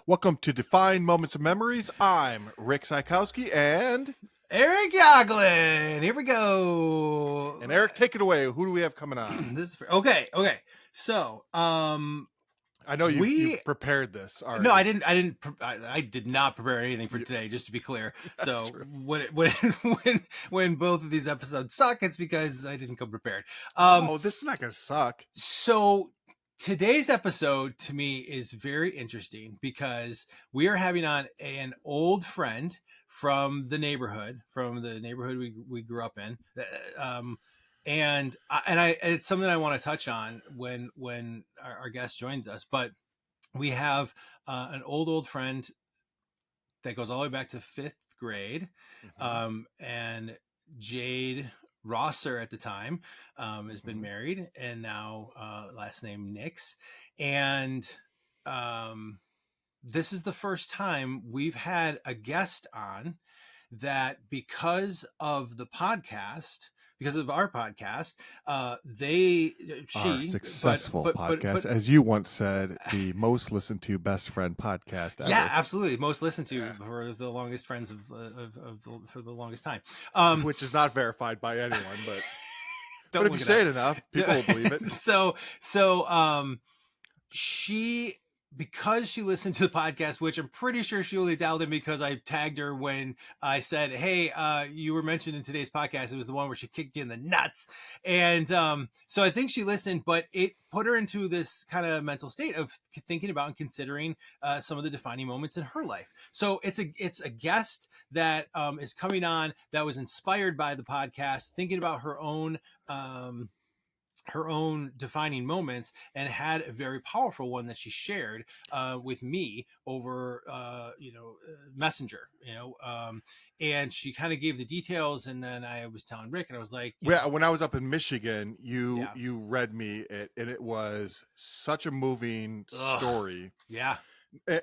Welcome to Defined Moments of Memories. I'm Rick Sykowski and Eric Yoglin. Here we go. And Eric, take it away. Who do we have coming on? Okay. So, I know you've prepared this already. No, I did not prepare anything for today, just to be clear. So when both of these episodes suck, it's because I didn't come prepared. This is not going to suck. So today's episode to me is very interesting because we are having on an old friend from the neighborhood we grew up in. And it's something I want to touch on when our guest joins us. But we have an old friend that goes all the way back to 5th grade. Mm-hmm. And Jade Rosser at the time has been married, and now last name Nix. And this is the first time we've had a guest on that because of our podcast, our successful podcast, as you once said, the most listened to best friend podcast ever. Yeah, absolutely, most listened to for the longest friends for the longest time, which is not verified by anyone, but but if you say it enough, people will believe it. So because she listened to the podcast, which I'm pretty sure she only dialed in because I tagged her when I said, hey, you were mentioned in today's podcast. It was the one where she kicked you in the nuts. And so I think she listened, but it put her into this kind of mental state of thinking about and considering some of the defining moments in her life. So it's a guest that is coming on that was inspired by the podcast, thinking about her own defining moments, and had a very powerful one that she shared with me over Messenger, and she kind of gave the details, and then I was telling Rick, and I was like, when I was up in Michigan, you read me it, and it was such a moving story. Yeah.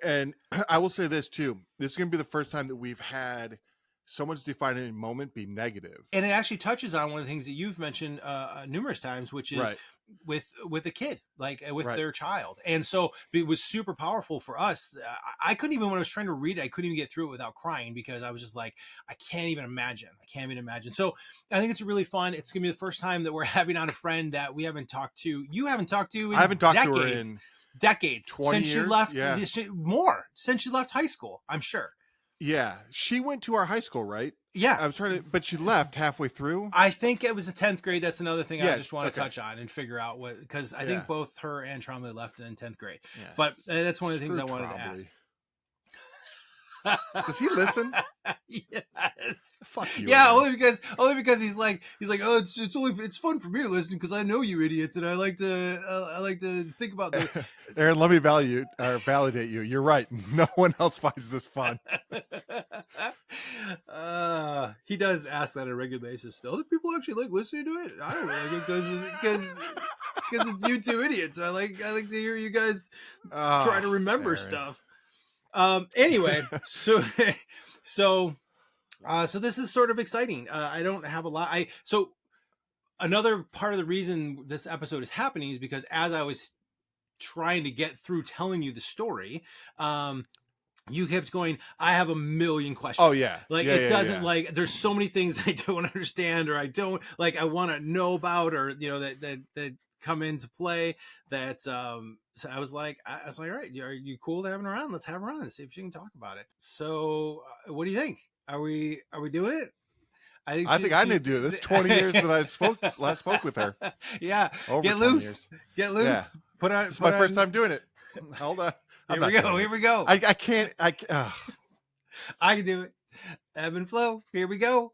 And I will say this too, this is going to be the first time that we've had someone's defining moment be negative, and it actually touches on one of the things that you've mentioned numerous times, which is with a kid, like with their child. And so it was super powerful for us. I couldn't even, when I was trying to read it, I couldn't even get through it without crying, because I was just like, I can't even imagine. So I think it's really fun. It's gonna be the first time that we're having on a friend that we haven't talked to. You haven't talked to in I haven't talked decades, to her in decades 20 since years? she left. Yeah. Since she left high school, I'm sure. Yeah, she went to our high school, right? Yeah, I was trying to, but she left halfway through. I think it was the 10th grade. That's another thing I just want to touch on and figure out what, because I think both her and Trombley left in 10th grade. Yeah. But that's one of the things I wanted to ask. Does he listen? Yes. Fuck you. Yeah, only because he's like, oh, it's fun for me to listen because I know you idiots, and I like to think about the. Aaron, let me validate you. You're right. No one else finds this fun. He does ask that on a regular basis. Other people actually like listening to it. I don't like it because it's you two idiots. I like to hear you guys try to remember Aaron. Stuff. Anyway, so this is sort of exciting. I don't have a lot. So another part of the reason this episode is happening is because as I was trying to get through telling you the story, you kept going, I have a million questions. Oh yeah. It doesn't like, there's so many things I don't understand, or I don't like, I want to know about, or, that come into play that, so I was like, all right, are you cool to have her on? Let's have her on and see if she can talk about it. So what do you think? Are we doing it? I think I need to do this. 20 years that I last spoke with her. Yeah. Over Get loose. Yeah. Put on. It's my first time doing it. Hold on. Here we go. I can't. I can do it. Ebb and flow. Here we go.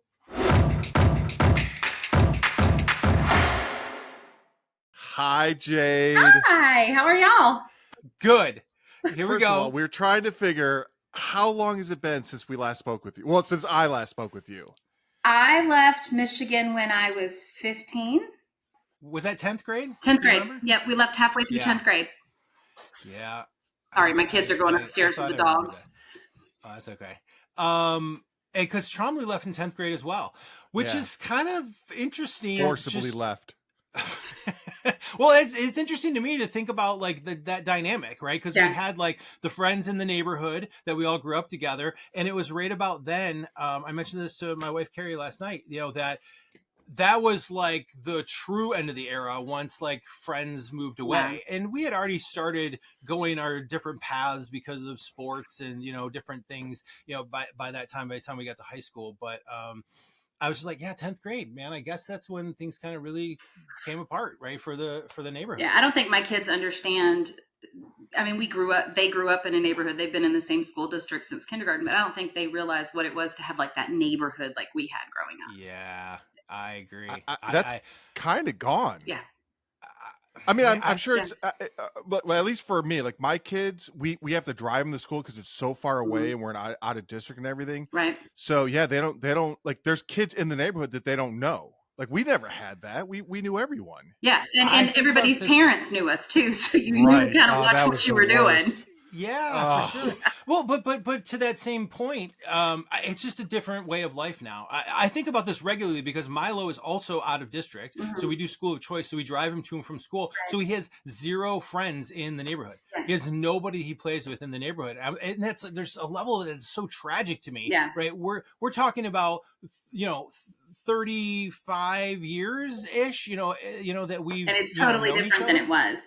Hi, Jade. Hi, how are y'all? Good. Here we go. First of all, we're trying to figure how long has it been since we last spoke with you? Well, since I last spoke with you. I left Michigan when I was 15. Was that 10th grade? 10th grade. Yep, we left halfway through 10th grade. Yeah. Sorry, my kids are going upstairs with the dogs. Oh, that's okay. And because Trombley left in 10th grade as well, which is kind of interesting. Forcibly left. Well, it's interesting to me to think about like that dynamic, right? Because we Yeah. had like the friends in the neighborhood that we all grew up together, and it was right about then. I mentioned this to my wife Carrie last night. That was like the true end of the era once like friends moved Yeah. away, and we had already started going our different paths because of sports and different things. By the time we got to high school, but I was just like, yeah, 10th grade, man. I guess that's when things kind of really came apart, right? For the neighborhood. Yeah. I don't think my kids understand. I mean, they grew up in a neighborhood. They've been in the same school district since kindergarten, but I don't think they realized what it was to have like that neighborhood like we had growing up. Yeah, I agree. That's I kind of gone. Yeah. I mean, man, I'm sure yeah. it's, but well, at least for me, like my kids, we have to drive them to school because it's so far away and we're out of district and everything. Right. So yeah, they don't like. There's kids in the neighborhood that they don't know. Like we never had that. We knew everyone. Yeah. I And think everybody's about this- parents knew us too. So you Right. knew kind of Oh, watch that what was you the were doing. worst. Yeah, Oh. for sure. Well, but to that same point, it's just a different way of life now. I think about this regularly because Milo is also out of district, so we do school of choice. So we drive him to and from school. So he has zero friends in the neighborhood. Yeah. He has nobody he plays with in the neighborhood, and there's a level that's so tragic to me. Yeah. Right. We're talking about 35 years ish. That we And it's totally different than it was.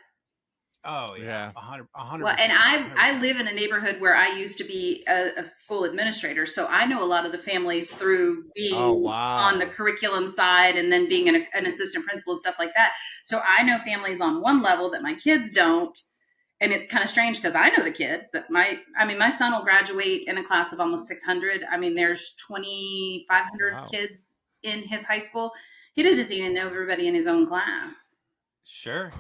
Oh Yeah. 100. Well, and I live in a neighborhood where I used to be a school administrator, so I know a lot of the families through being on the curriculum side and then being an assistant principal and stuff like that. So I know families on one level that my kids don't, and it's kind of strange because I know the kid, but my son will graduate in a class of almost 600. I mean, there's 2,500 kids in his high school. He doesn't even know everybody in his own class. Sure.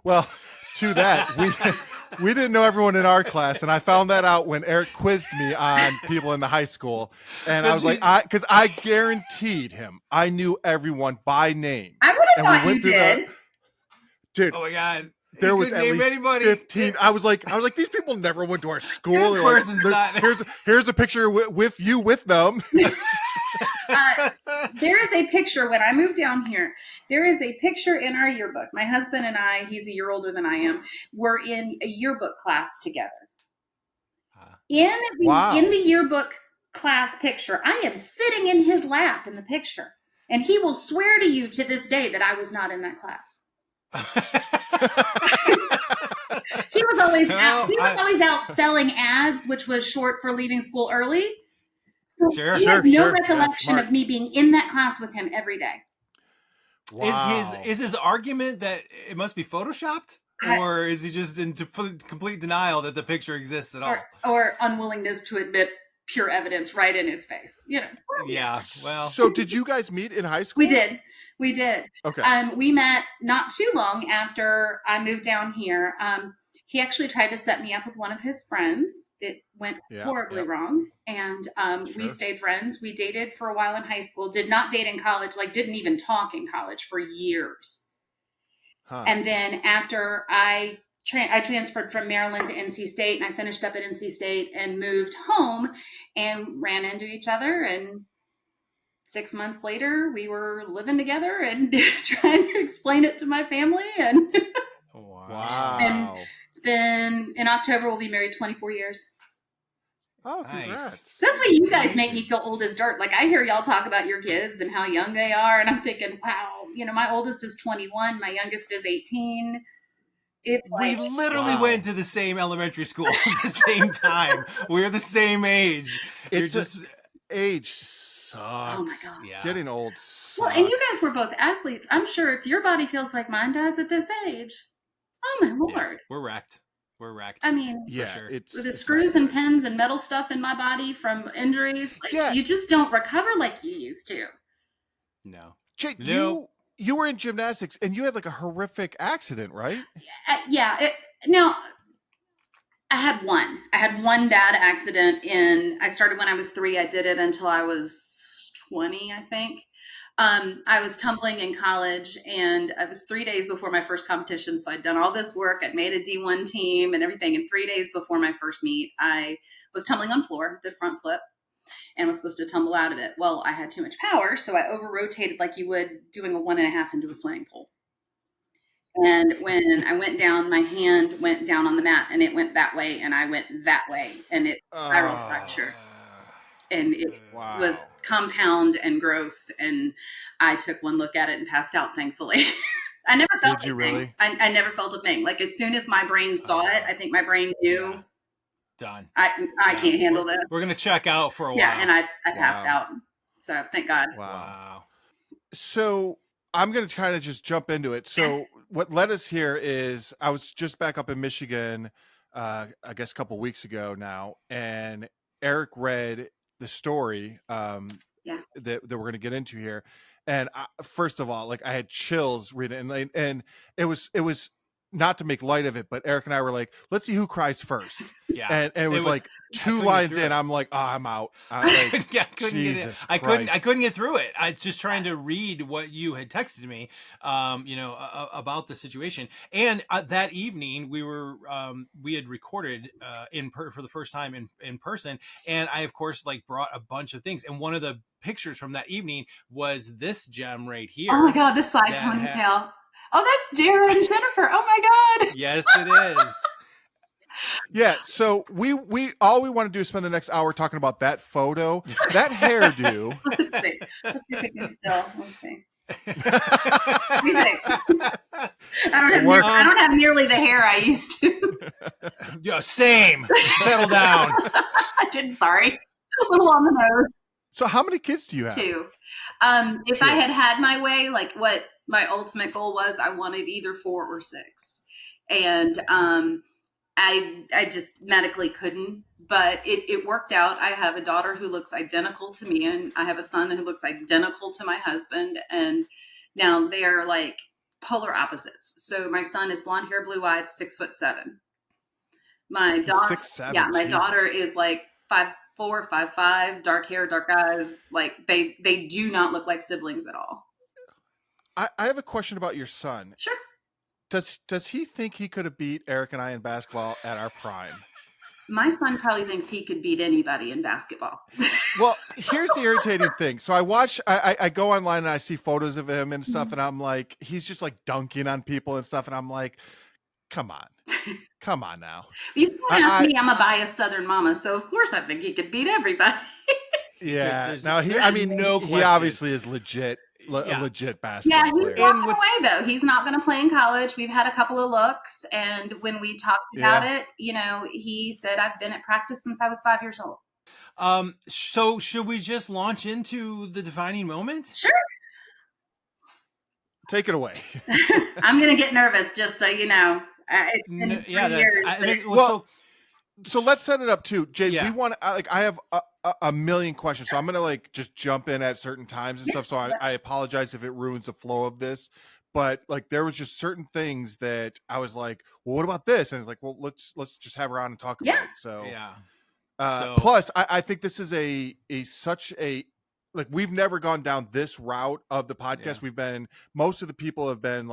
Well, to that, we didn't know everyone in our class, and I found that out when Eric quizzed me on people in the high school, and I was like, because I guaranteed him I knew everyone by name. I would have thought you did. Dude, oh my god, there was at least anybody. 15. I was like, these people never went to our school. This person's not. Here's a picture with you with them. There is a picture when I moved down here. There is a picture in our yearbook. My husband and I, he's a year older than I am, were in a yearbook class together. In the yearbook class picture, I am sitting in his lap in the picture, and he will swear to you to this day that I was not in that class. He was always out selling ads, which was short for leaving school early. So he had no recollection of me being in that class with him every day. Wow. Is his argument that it must be photoshopped, or is he just in complete denial that the picture exists at all, or unwillingness to admit pure evidence right in his face? Yeah. Well. So did you guys meet in high school? We did. Okay. We met not too long after I moved down here. He actually tried to set me up with one of his friends. It went horribly wrong. And we stayed friends. We dated for a while in high school, did not date in college, didn't even talk in college for years. Huh. And then after I transferred from Maryland to NC State, and I finished up at NC State and moved home and ran into each other. And 6 months later, we were living together and trying to explain it to my family. And wow. And it's been, in October, we'll be married 24 years. Oh, congrats. Nice. So that's why you guys make me feel old as dirt. I hear y'all talk about your kids and how young they are, and I'm thinking, wow, my oldest is 21, my youngest is 18. We literally went to the same elementary school at the same time. We're the same age. Age sucks. Oh my God. Yeah. Getting old sucks. Well, and you guys were both athletes. I'm sure if your body feels like mine does at this age, oh my Lord. Yeah, we're wrecked. I mean, for sure. With the screws and pins and metal stuff in my body from injuries, you just don't recover like you used to. No. Jake, you were in gymnastics and you had a horrific accident, right? Yeah. I had one bad accident I started when I was 3. I did it until I was 20, I think. I was tumbling in college, and it was 3 days before my first competition. So I'd done all this work. I'd made a D1 team and everything. And 3 days before my first meet, I was tumbling on floor, did front flip, and was supposed to tumble out of it. Well, I had too much power, so I over-rotated like you would doing a 1.5 into a swimming pool. And when I went down, my hand went down on the mat and it went that way and I went that way and it spiral fracture. And it was compound and gross. And I took one look at it and passed out, thankfully. I never felt Did you anything. really? I never felt a thing. Like as soon as my brain saw it, I think my brain knew. Yeah. Done. I can't handle this. We're going to check out for a while. Yeah, and I passed out. So thank God. Wow. So I'm going to kind of just jump into it. So what led us here is I was just back up in Michigan, I guess a couple of weeks ago now, and Eric read the story that we're going to get into here. And first of all, like I had chills reading it, and it was not to make light of it, but Eric and I were like, let's see who cries first. Yeah. And it was like 2 lines in, I'm like, oh, I'm out. Like, I couldn't get through it. I was just trying to read what you had texted me, about the situation. And that evening we had recorded for the first time in person. And I, of course, like brought a bunch of things. And one of the pictures from that evening was this gem right here. Oh my God, the side ponytail. Oh, that's Dara and Jennifer. Oh my God. Yes, it is. Yeah, so we all we want to do is spend the next hour talking about that photo, that hairdo. Let's see if it can still. Okay. I don't have nearly the hair I used to. Yo, same. Settle down. I didn't. Sorry, a little on the nose. So, how many kids do you have? 2. If I had my way, like what my ultimate goal was, I wanted either 4 or 6, and I just medically couldn't, but it worked out. I have a daughter who looks identical to me, and I have a son who looks identical to my husband, and now they are like polar opposites. So my son is blonde hair, blue eyed, 6'7". My daughter, 6'7", yeah, my Jesus. daughter is like 5'4", 5'5", dark hair, dark eyes. Like they do not look like siblings at all. I have a question about your son. Sure. Does he think he could have beat Eric and I in basketball at our prime? My son probably thinks he could beat anybody in basketball. Well, here's the irritating thing. So I go online and I see photos of him and stuff, and I'm like, he's just like dunking on people and stuff, and I'm like, come on now. You can't ask me. I'm a biased Southern mama, so of course I think he could beat everybody. Yeah. Now he obviously is legit. A legit basketball player. He's walking away though. He's not going to play in college. We've had a couple of looks, and when we talked about it, he said, "I've been at practice since I was 5 years old." So should we just launch into the defining moment? Sure. Take it away. I'm going to get nervous, just so you know. It's been 3 years. So let's set it up too, Jade. We want I have a million questions, so I'm gonna just jump in at certain times and stuff. So I apologize if it ruins the flow of this, but there was just certain things that I was like, well, what about this? And it's like, well, let's just have her on and talk about it. So plus, I think this is such a we've never gone down this route of the podcast. Most of the people have been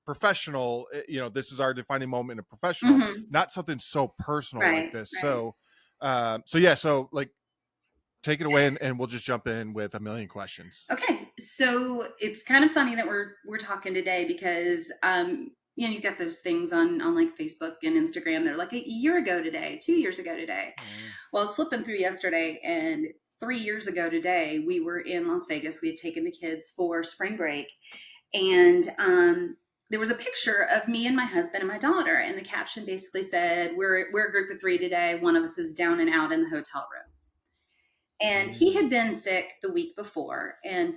professional, this is our defining moment in a professional, not something so personal like this. Right. So take it away and we'll just jump in with a million questions. Okay. So it's kind of funny that we're talking today because, you got those things on Facebook and Instagram. They're like a year ago today, 2 years ago today. Well, I was flipping through yesterday, and 3 years ago today, we were in Las Vegas. We had taken the kids for spring break, and, there was a picture of me and my husband and my daughter, and the caption basically said, we're a group of 3 today. One of us is down and out in the hotel room. And he had been sick the week before. And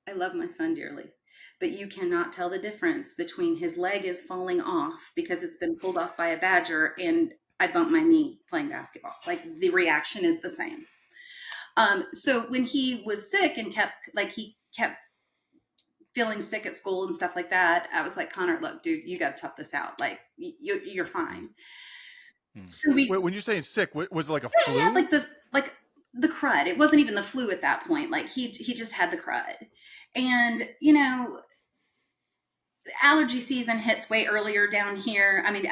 I love my son dearly, but you cannot tell the difference between his leg is falling off because it's been pulled off by a badger and I bumped my knee playing basketball. The reaction is the same. So when he was sick and kept feeling sick at school and stuff like that, I was like, Connor, look, dude, you got to tough this out. You're fine. So wait, when you're saying sick, was it like a flu? Yeah, the crud. It wasn't even the flu at that point. He just had the crud. And, allergy season hits way earlier down here. I mean,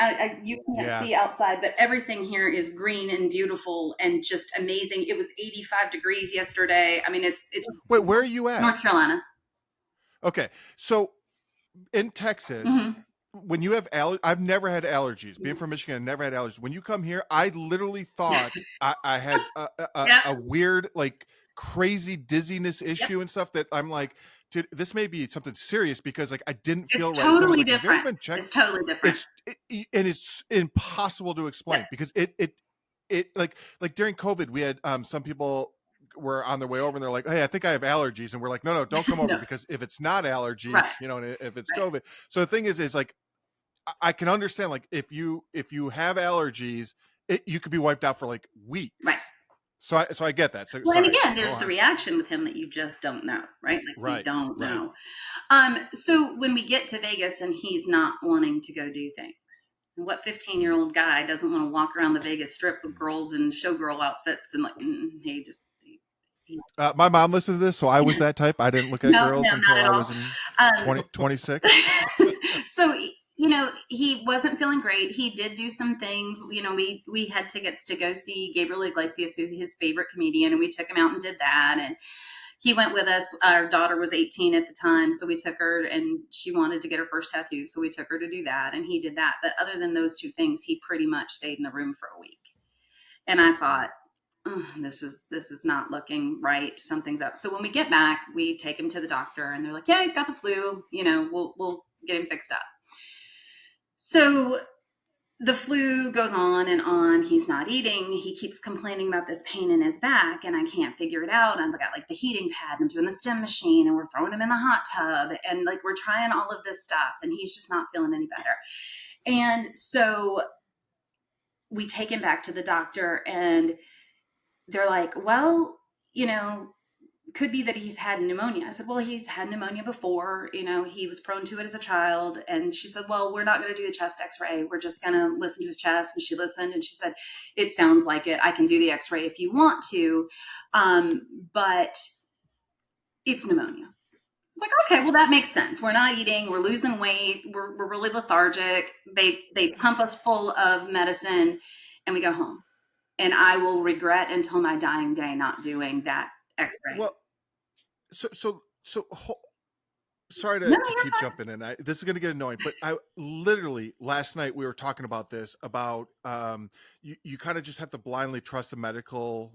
you can't see outside, but everything here is green and beautiful and just amazing. It was 85 degrees yesterday. I mean, it's Wait, where are you at? North Carolina. Okay. So in Texas, Mhm. when you have I've never had allergies. Being from Michigan, I never had allergies. When you come here, I literally thought I had Yep. a weird, like, crazy dizziness issue Yep. and stuff that I'm like, dude, this may be something serious because, like, I didn't It's feel right. Someone's totally like, have you ever different. been checked? It's totally different. And it's impossible to Yep. explain because it like during COVID, we had some people were on their way over and they're like, hey, I think I have allergies. And we're like, no, don't come over No. because if it's not allergies, Right. and if it's Right. COVID. So the thing is like, I can understand, like, if you have allergies, you could be wiped out for like weeks. Right. So I get that. So Well, and sorry. again, Go there's the on. reaction with him that you just don't know, right? Like you Right. don't Right. know. So when we get to Vegas and he's not wanting to go do things, what 15-year-old guy doesn't want to walk around the Vegas Strip with girls in showgirl outfits and like, he just. My mom listens to this, so I was that type. I didn't look at No, girls until not at I all. was in 26. So, you know, he wasn't feeling great. He did do some things. You know, we had tickets to go see Gabriel Iglesias, who's his favorite comedian, and we took him out and did that. And he went with us. Our daughter was 18 at the time, so we took her, and she wanted to get her first tattoo, so we took her to do that, and he did that. But other than those two things, he pretty much stayed in the room for a week. And I thought, this is not looking right. Something's up. So when we get back, we take him to the doctor, and they're like, yeah, he's got the flu. You know, we'll get him fixed up. So the flu goes on and on. He's not eating. He keeps complaining about this pain in his back, and I can't figure it out. I've got like the heating pad, I'm doing the stim machine, and we're throwing him in the hot tub, and like we're trying all of this stuff, and he's just not feeling any better. And so we take him back to the doctor, and they're like, well, you know, could be that he's had pneumonia. I said, well, he's had pneumonia before. You know, he was prone to it as a child. And she said, well, we're not going to do the chest x-ray. We're just going to listen to his chest. And she listened and she said, it sounds like it. I can do the x-ray if you want to. But it's pneumonia. It's like, okay, well, that makes sense. We're not eating. We're losing weight. We're really lethargic. They pump us full of medicine and we go home. And I will regret until my dying day not doing that x-ray. Well, so sorry No, to you're keep fine. jumping in. This is going to get annoying, but I literally last night we were talking about this about you kind of just have to blindly trust the medical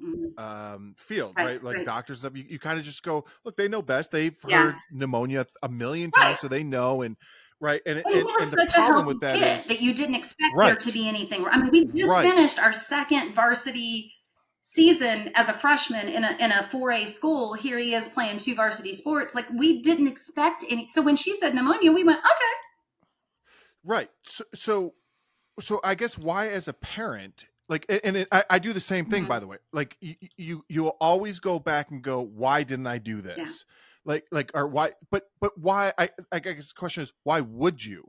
field, right? Like doctors, you kind of just go, look, they know best. They've heard pneumonia a million times, so they know. And right, and Well, he was the such a problem healthy with that kid is that you didn't expect there to be anything. I mean, we just finished our second varsity season as a freshman in a 4A school. Here he is playing 2 varsity sports. Like we didn't expect any. So when she said pneumonia, we went, okay. Right. So I guess why as a parent, like, and I do the same thing, by the way, like you'll always go back and go, why didn't I do this? Like, or why, but why, I guess the question is, why would you?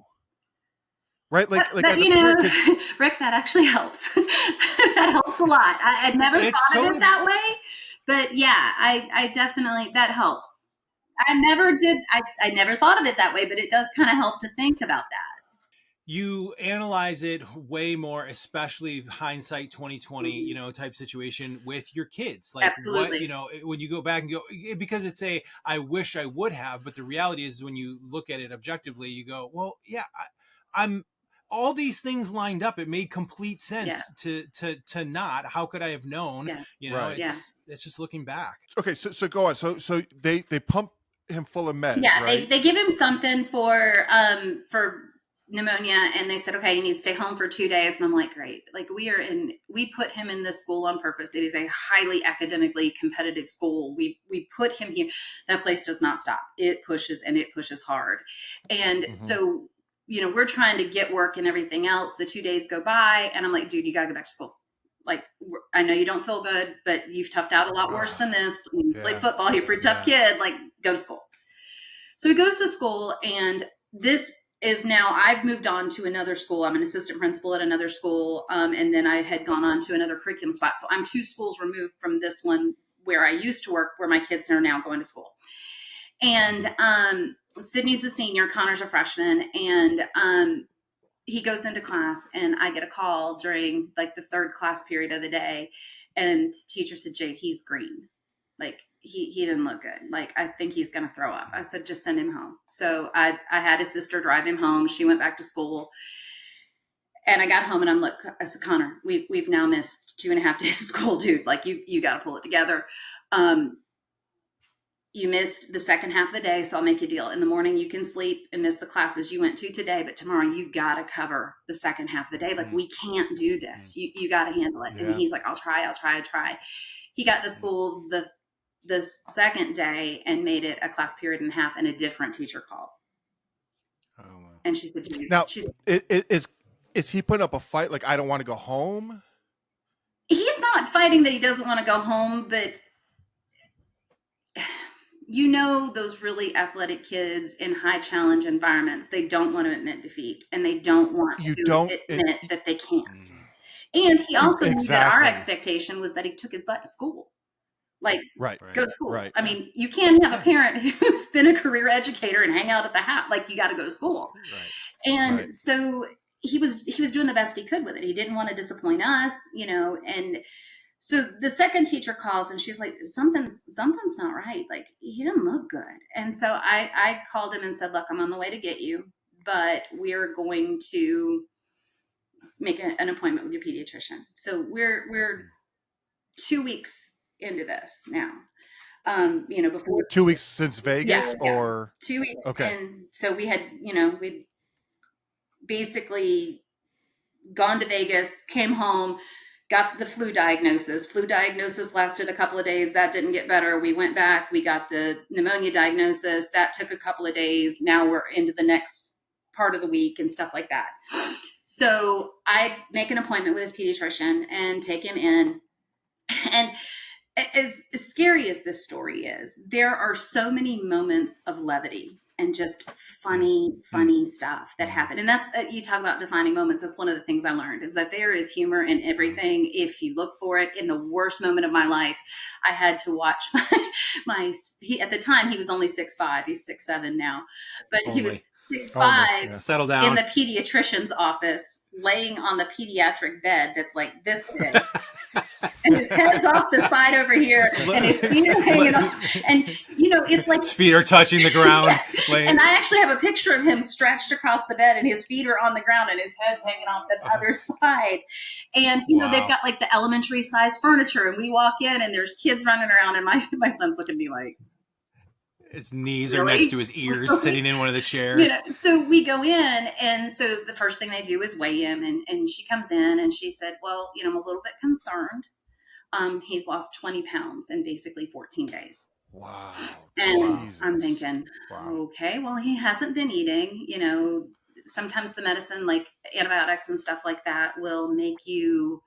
Right. Like that, as you a parent, know, Rick, that actually helps. That helps a lot. I'd never thought of it that way, but yeah, I definitely, that helps. I never thought of it that way, but it does kind of help to think about that. You analyze it way more, especially hindsight 2020, you know, type situation with your kids. Like Absolutely. what, you know, when you go back and go, because it's I wish I would have, but the reality is when you look at it objectively, you go, well, yeah, I'm all these things lined up. It made complete sense to not. How could I have known? You know, it's just looking back. Okay, so go on. So they pump him full of meds. Yeah, right? they give him something for pneumonia, and they said, okay, you need to stay home for 2 days. And I'm like, great. Like we put him in this school on purpose. It is a highly academically competitive school. We put him here. That place does not stop. It pushes and it pushes hard. And so, you know, we're trying to get work and everything else. The 2 days go by and I'm like, dude, you got to go back to school. Like, I know you don't feel good, but you've toughed out a lot worse than this. You played football. You're a pretty tough kid. Like, go to school. So he goes to school, and this is now, I've moved on to another school. I'm an assistant principal at another school. And then I had gone on to another curriculum spot. So I'm 2 schools removed from this one where I used to work, where my kids are now going to school. And Sydney's a senior, Connor's a freshman. And he goes into class, and I get a call during like the 3rd class period of the day. And the teacher said, Jade, he's green. Like, he didn't look good. Like, I think he's going to throw up. I said, just send him home. So I had his sister drive him home. She went back to school. And I got home and I'm like, I said, Connor, we've now missed 2.5 days of school, dude. Like, you got to pull it together. You missed the second half of the day, so I'll make you a deal. In the morning, you can sleep and miss the classes you went to today, but tomorrow you got to cover the second half of the day. Like, we can't do this. You got to handle it. Yeah. And he's like, I'll try. He got to school the second day and made it a class period and a half, and a different teacher called. Oh, wow. And she said, now, is he putting up a fight? Like, I don't want to go home? He's not fighting that he doesn't want to go home, but you know, those really athletic kids in high challenge environments, they don't want to admit defeat, and they don't want to admit that they can't. And he also knew that our expectation was that he took his butt to school. Like, go to school. Right. I mean, you can't have a parent who's been a career educator and hang out at the house. Like, you got to go to school. Right. And so he was doing the best he could with it. He didn't want to disappoint us, you know. And so the second teacher calls and she's like, something's not right. Like, he didn't look good. And so I called him and said, look, I'm on the way to get you, but we're going to make an appointment with your pediatrician. So we're 2 weeks into this now. You know, before 2 weeks since Vegas, or 2 weeks. Okay. And so we had, you know, we'd basically gone to Vegas, came home, got the flu diagnosis. Flu diagnosis lasted a couple of days. That didn't get better. We went back, we got the pneumonia diagnosis. That took a couple of days. Now we're into the next part of the week and stuff like that. So I make an appointment with his pediatrician and take him in. And as scary as this story is, there are so many moments of levity and just funny stuff that happen. And that's, you talk about defining moments. That's one of the things I learned, is that there is humor in everything if you look for it. In the worst moment of my life, I had to watch he, at the time, he was only 6'5". He's 6'7" now, but he was 6'5", settle down, in the pediatrician's office, laying on the pediatric bed that's like this big. And his head's off the side over here, and his feet are hanging off. And, you know, it's like his feet are touching the ground. And I actually have a picture of him stretched across the bed, and his feet are on the ground, and his head's hanging off the other side. And, you know, they've got like the elementary size furniture, and we walk in, and there's kids running around, and my son's looking at me like, his knees are next to his ears, sitting in one of the chairs. You know, so we go in, and so the first thing they do is weigh him, and she comes in, and she said, well, you know, I'm a little bit concerned. He's lost 20 pounds in basically 14 days. Wow. And I'm thinking, okay, well, he hasn't been eating. You know, sometimes the medicine, like antibiotics and stuff like that, will make you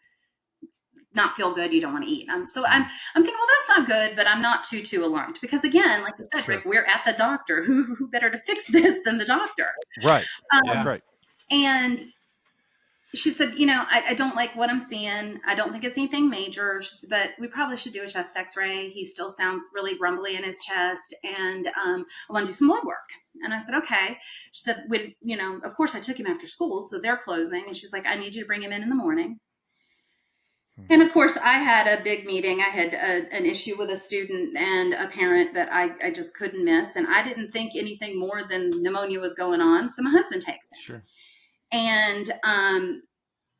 not feel good. You don't want to eat. So I'm thinking, well, that's not good, but I'm not too alarmed, because again, like you said, Rick, we're at the doctor. Who better to fix this than the doctor? Right. That's right. And she said, you know, I don't like what I'm seeing. I don't think it's anything major, but we probably should do a chest x-ray. He still sounds really rumbly in his chest, and I want to do some blood work. And I said, okay. She said, you know, of course I took him after school, so they're closing. And she's like, I need you to bring him in the morning. And of course, I had a big meeting. I had an issue with a student and a parent that I just couldn't miss. And I didn't think anything more than pneumonia was going on. So my husband takes it. Sure. And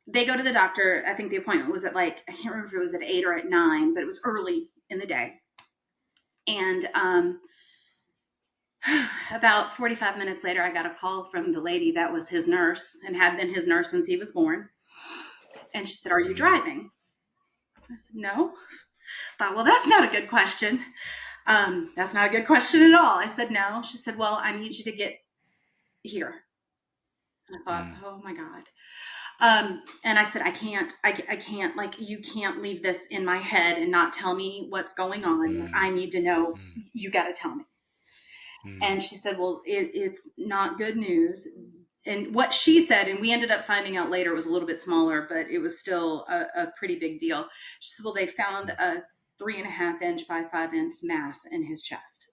they go to the doctor. I think the appointment was at like, I can't remember if it was at 8 or at 9, but it was early in the day. And about 45 minutes later, I got a call from the lady that was his nurse and had been his nurse since he was born. And she said, are you driving? I said, no. I thought, well, that's not a good question. That's not a good question at all. I said, no. She said, well, I need you to get here. And I thought, oh my God. And I said, I can't, like, you can't leave this in my head and not tell me what's going on. I need to know. You got to tell me. And she said, well, it's not good news. And what she said, and we ended up finding out later, it was a little bit smaller, but it was still a pretty big deal. She said, well, they found a 3.5 inch by 5 inch mass in his chest.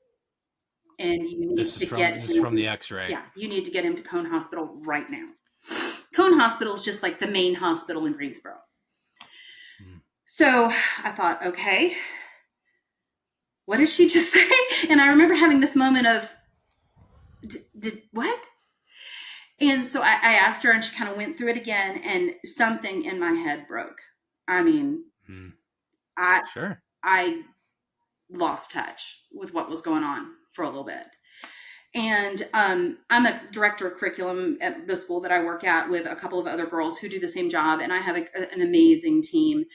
And you need to get him from the x-ray. Yeah, you need to get him to Cone Hospital right now. Cone Hospital is just like the main hospital in Greensboro. So I thought, okay, what did she just say? And I remember having this moment of, did what? And so I asked her, and she kind of went through it again, and something in my head broke. I mean, I lost touch with what was going on for a little bit. And I'm a director of curriculum at the school that I work at with a couple of other girls who do the same job. And I have an amazing team.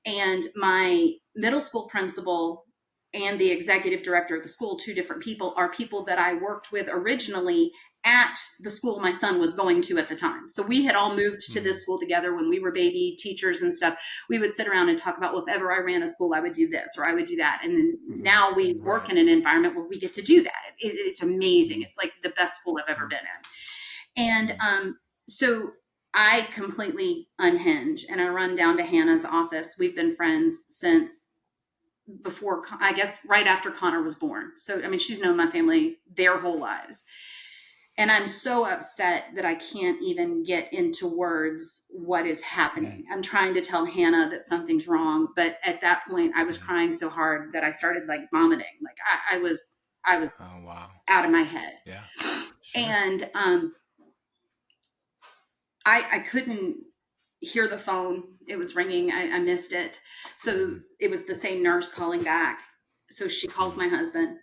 And my middle school principal and the executive director of the school, two different people, are people that I worked with originally at the school my son was going to at the time. So we had all moved to this school together when we were baby teachers and stuff. We would sit around and talk about, well, if ever I ran a school, I would do this or I would do that. And then now we work in an environment where we get to do that. It's amazing. It's like the best school I've ever been in. And so I completely unhinge and I run down to Hannah's office. We've been friends since before, I guess, right after Connor was born. So, I mean, she's known my family their whole lives. And I'm so upset that I can't even get into words what is happening. I'm trying to tell Hannah that something's wrong. But at that point, I was crying so hard that I started like vomiting. Like I was oh, wow. out of my head. Yeah. Sure. And I couldn't hear the phone. It was ringing. I missed it. So it was the same nurse calling back. So she calls my husband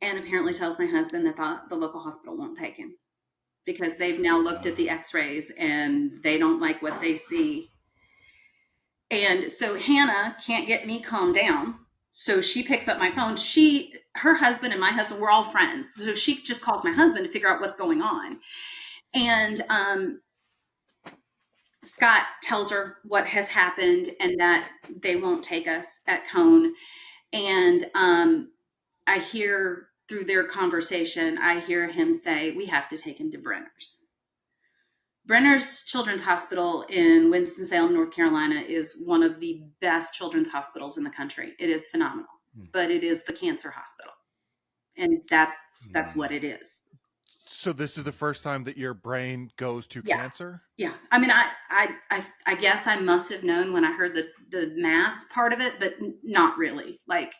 and apparently tells my husband that the local hospital won't take him because they've now looked at the x-rays and they don't like what they see. And so Hannah can't get me calmed down. So she picks up my phone. Her husband and my husband were all friends. So she just calls my husband to figure out what's going on. And Scott tells her what has happened and that they won't take us at Cone. And I hear through their conversation, I hear him say, we have to take him to Brenner's. Brenner's Children's Hospital in Winston-Salem, North Carolina is one of the best children's hospitals in the country. It is phenomenal, but it is the cancer hospital. And that's what it is. So this is the first time that your brain goes to cancer? Yeah. I mean, I guess I must have known when I heard the mass part of it, but not really. Like,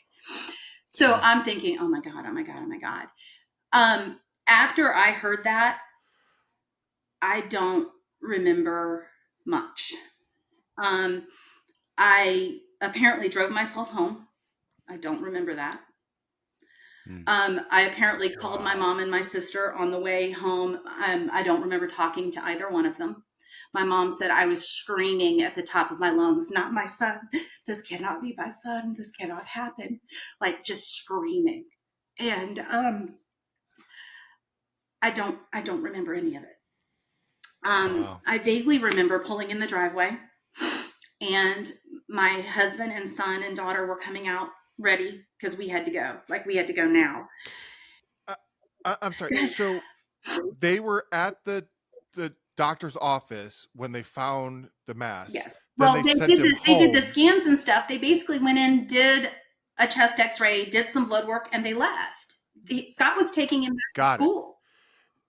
so I'm thinking, oh my God. After I heard that, I don't remember much. I apparently drove myself home. I don't remember that. I apparently called my mom and my sister on the way home. I don't remember talking to either one of them. My mom said I was screaming at the top of my lungs, not my son. This cannot be my son. This cannot happen. Like just screaming. And I don't remember any of it. Wow. I vaguely remember pulling in the driveway and my husband and son and daughter were coming out ready because we had to go. Like we had to go now. I'm sorry. So they were at the doctor's office when they found the mass. Yes. Well, they did the scans and stuff. They basically went in, did a chest x-ray, did some blood work, and they left. Scott was taking him back to school.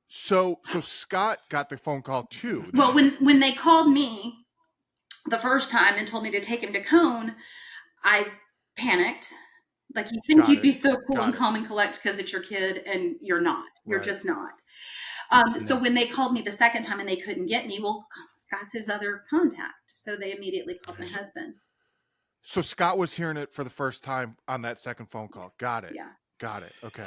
So Scott got the phone call too. Then. Well, when they called me the first time and told me to take him to Cone, I panicked. Like you think you'd be so cool and calm and collect because it's your kid, and you're not. You're just not. So when they called me the second time and they couldn't get me, well, Scott's his other contact. So they immediately called my husband. So Scott was hearing it for the first time on that second phone call. Got it. Yeah. Got it. Okay.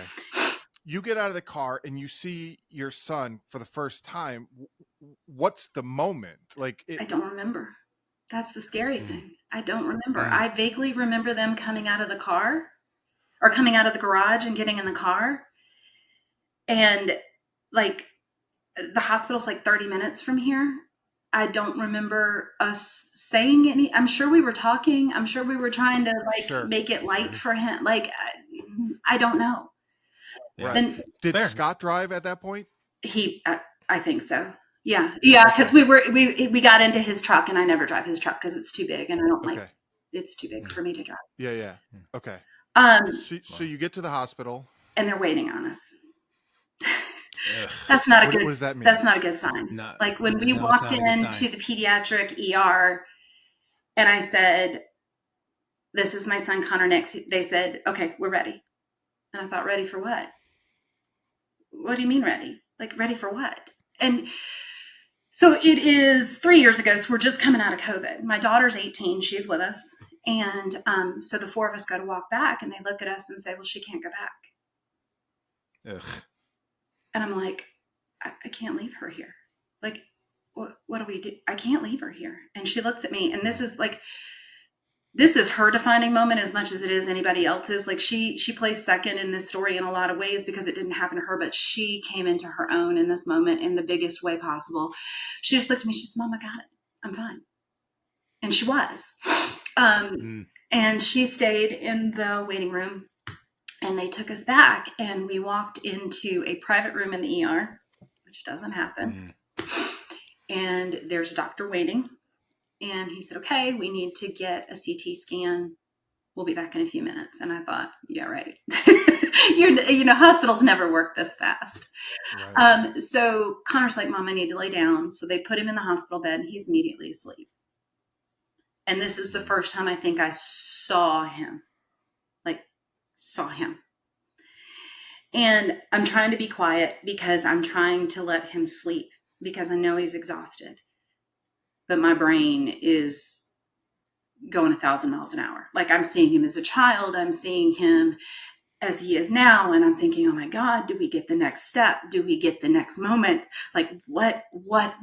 You get out of the car and you see your son for the first time. What's the moment? Like I don't remember. That's the scary thing. I don't remember. I vaguely remember them coming out of the car or coming out of the garage and getting in the car. And like the hospital's like 30 minutes from here. I don't remember us saying any. I'm sure we were talking. I'm sure we were trying to make it light for him. Like, I don't know. Right. And did Scott drive at that point? I think so. Yeah. Because we got into his truck, and I never drive his truck because it's too big, and I don't like. It's too big for me to drive. Yeah. Okay. So you get to the hospital, and they're waiting on us. That's not a good. What does that mean? That's not a good sign. No, like when we walked into the pediatric ER, and I said, this is my son, Connor Nix. They said, okay, we're ready. And I thought, ready for what? What do you mean ready? Like, ready for what? And so it is 3 years ago. So we're just coming out of COVID. My daughter's 18. She's with us. And so the four of us go to walk back, and they look at us and say, well, she can't go back. Ugh. And I'm like, I can't leave her here. Like, what do we do? I can't leave her here. And she looks at me, and this is her defining moment as much as it is anybody else's. Like, she plays second in this story in a lot of ways because it didn't happen to her, but she came into her own in this moment in the biggest way possible. She just looked at me. She said, Mom, I got it. I'm fine. And she was. And she stayed in the waiting room, and they took us back, and we walked into a private room in the ER, which doesn't happen. And there's a doctor waiting. And he said, okay, we need to get a CT scan. We'll be back in a few minutes. And I thought, yeah, right. Hospitals never work this fast. Right. So Connor's like, Mom, I need to lay down. So they put him in the hospital bed, and he's immediately asleep. And this is the first time I think I saw him. And I'm trying to be quiet because I'm trying to let him sleep because I know he's exhausted. But my brain is going 1,000 miles an hour. Like, I'm seeing him as a child. I'm seeing him as he is now. And I'm thinking, oh my God, do we get the next step? Do we get the next moment? Like, what,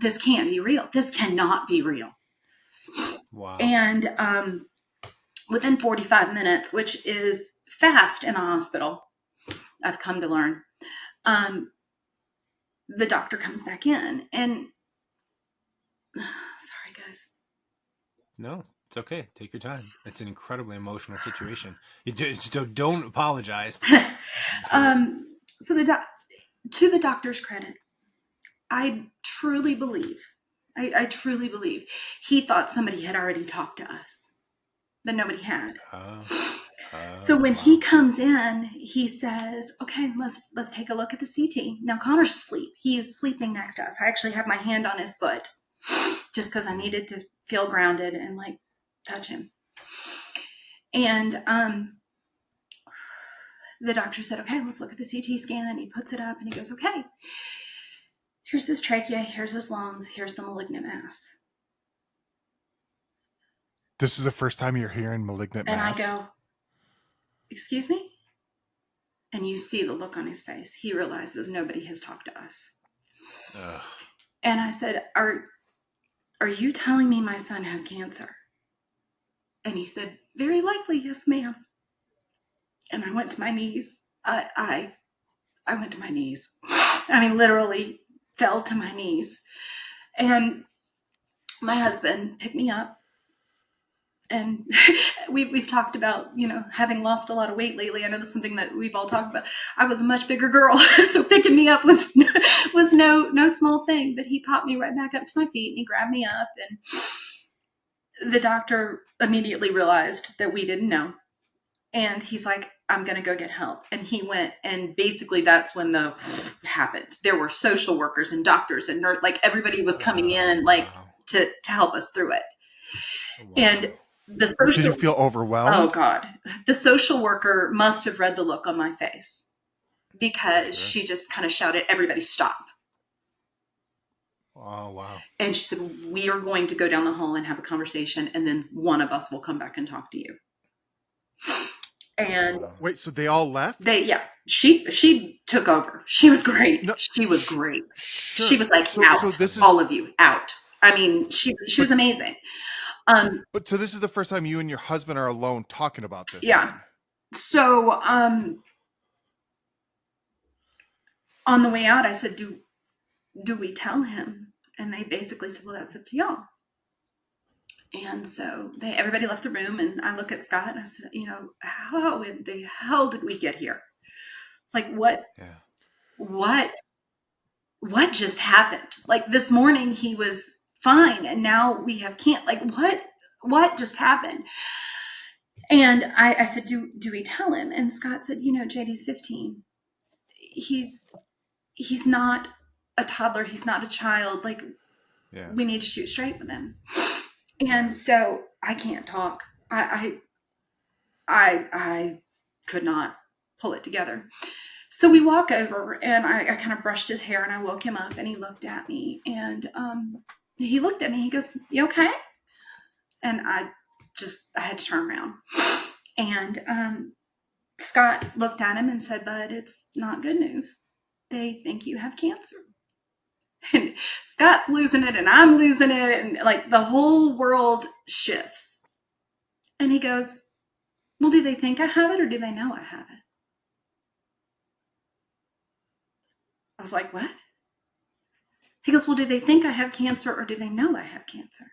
this can't be real. This cannot be real. Wow. And within 45 minutes, which is fast in a hospital, I've come to learn, the doctor comes back in, and sorry, guys. No, it's okay. Take your time. It's an incredibly emotional situation. You just don't apologize. So to the doctor's credit, I truly believe he thought somebody had already talked to us, but nobody had. So when he comes in, he says, okay, let's take a look at the CT. Now Connor's asleep. He is sleeping next to us. I actually have my hand on his foot just because I needed to feel grounded and like touch him. And the doctor said, okay, let's look at the CT scan. And he puts it up and he goes, okay, here's his trachea, here's his lungs, here's the malignant mass. This is the first time you're hearing malignant mass? And I go, excuse me? And you see the look on his face. He realizes nobody has talked to us. Ugh. And I said, are you telling me my son has cancer? And he said, very likely, yes, ma'am. And I went to my knees. I went to my knees. I mean, literally fell to my knees. And my husband picked me up. And we've talked about, having lost a lot of weight lately. I know that's something that we've all talked about. I was a much bigger girl, so picking me up was no small thing. But he popped me right back up to my feet, and he grabbed me up. And the doctor immediately realized that we didn't know. And he's like, I'm going to go get help. And he went, and basically that's when the happened. There were social workers and doctors and everybody was coming in to help us through it. Wow. And did you feel overwhelmed? Oh God. The social worker must have read the look on my face because she just kind of shouted, everybody stop. Oh, wow. And she said, we are going to go down the hall and have a conversation. And then one of us will come back and talk to you. And wait, so they all left? She took over. She was great. No, she was great. Sure. She was like, out, all of you, out. I mean, she was amazing. But so this is the first time you and your husband are alone talking about this. Yeah. Then. So on the way out, I said, do we tell him? And they basically said, well, that's up to y'all. And so everybody left the room, and I look at Scott and I said, how in the hell did we get here? Like what just happened? Like this morning he was fine, and now we can't, like what just happened? And I said, do we tell him? And Scott said, JD's 15. He's not a toddler. He's not a child. Like we need to shoot straight with him. And so I can't talk. I I could not pull it together. So we walk over, and I kind of brushed his hair, and I woke him up, and he looked at me, and he looked at me. He goes, "You okay?" And I had to turn around, and Scott looked at him and said, "Bud, it's not good news. They think you have cancer." And Scott's losing it, and I'm losing it, and like the whole world shifts. And he goes, "Well, do they think I have it, or do they know I have it?" I was like, "What?" He goes, "Well, do they think I have cancer, or do they know I have cancer?"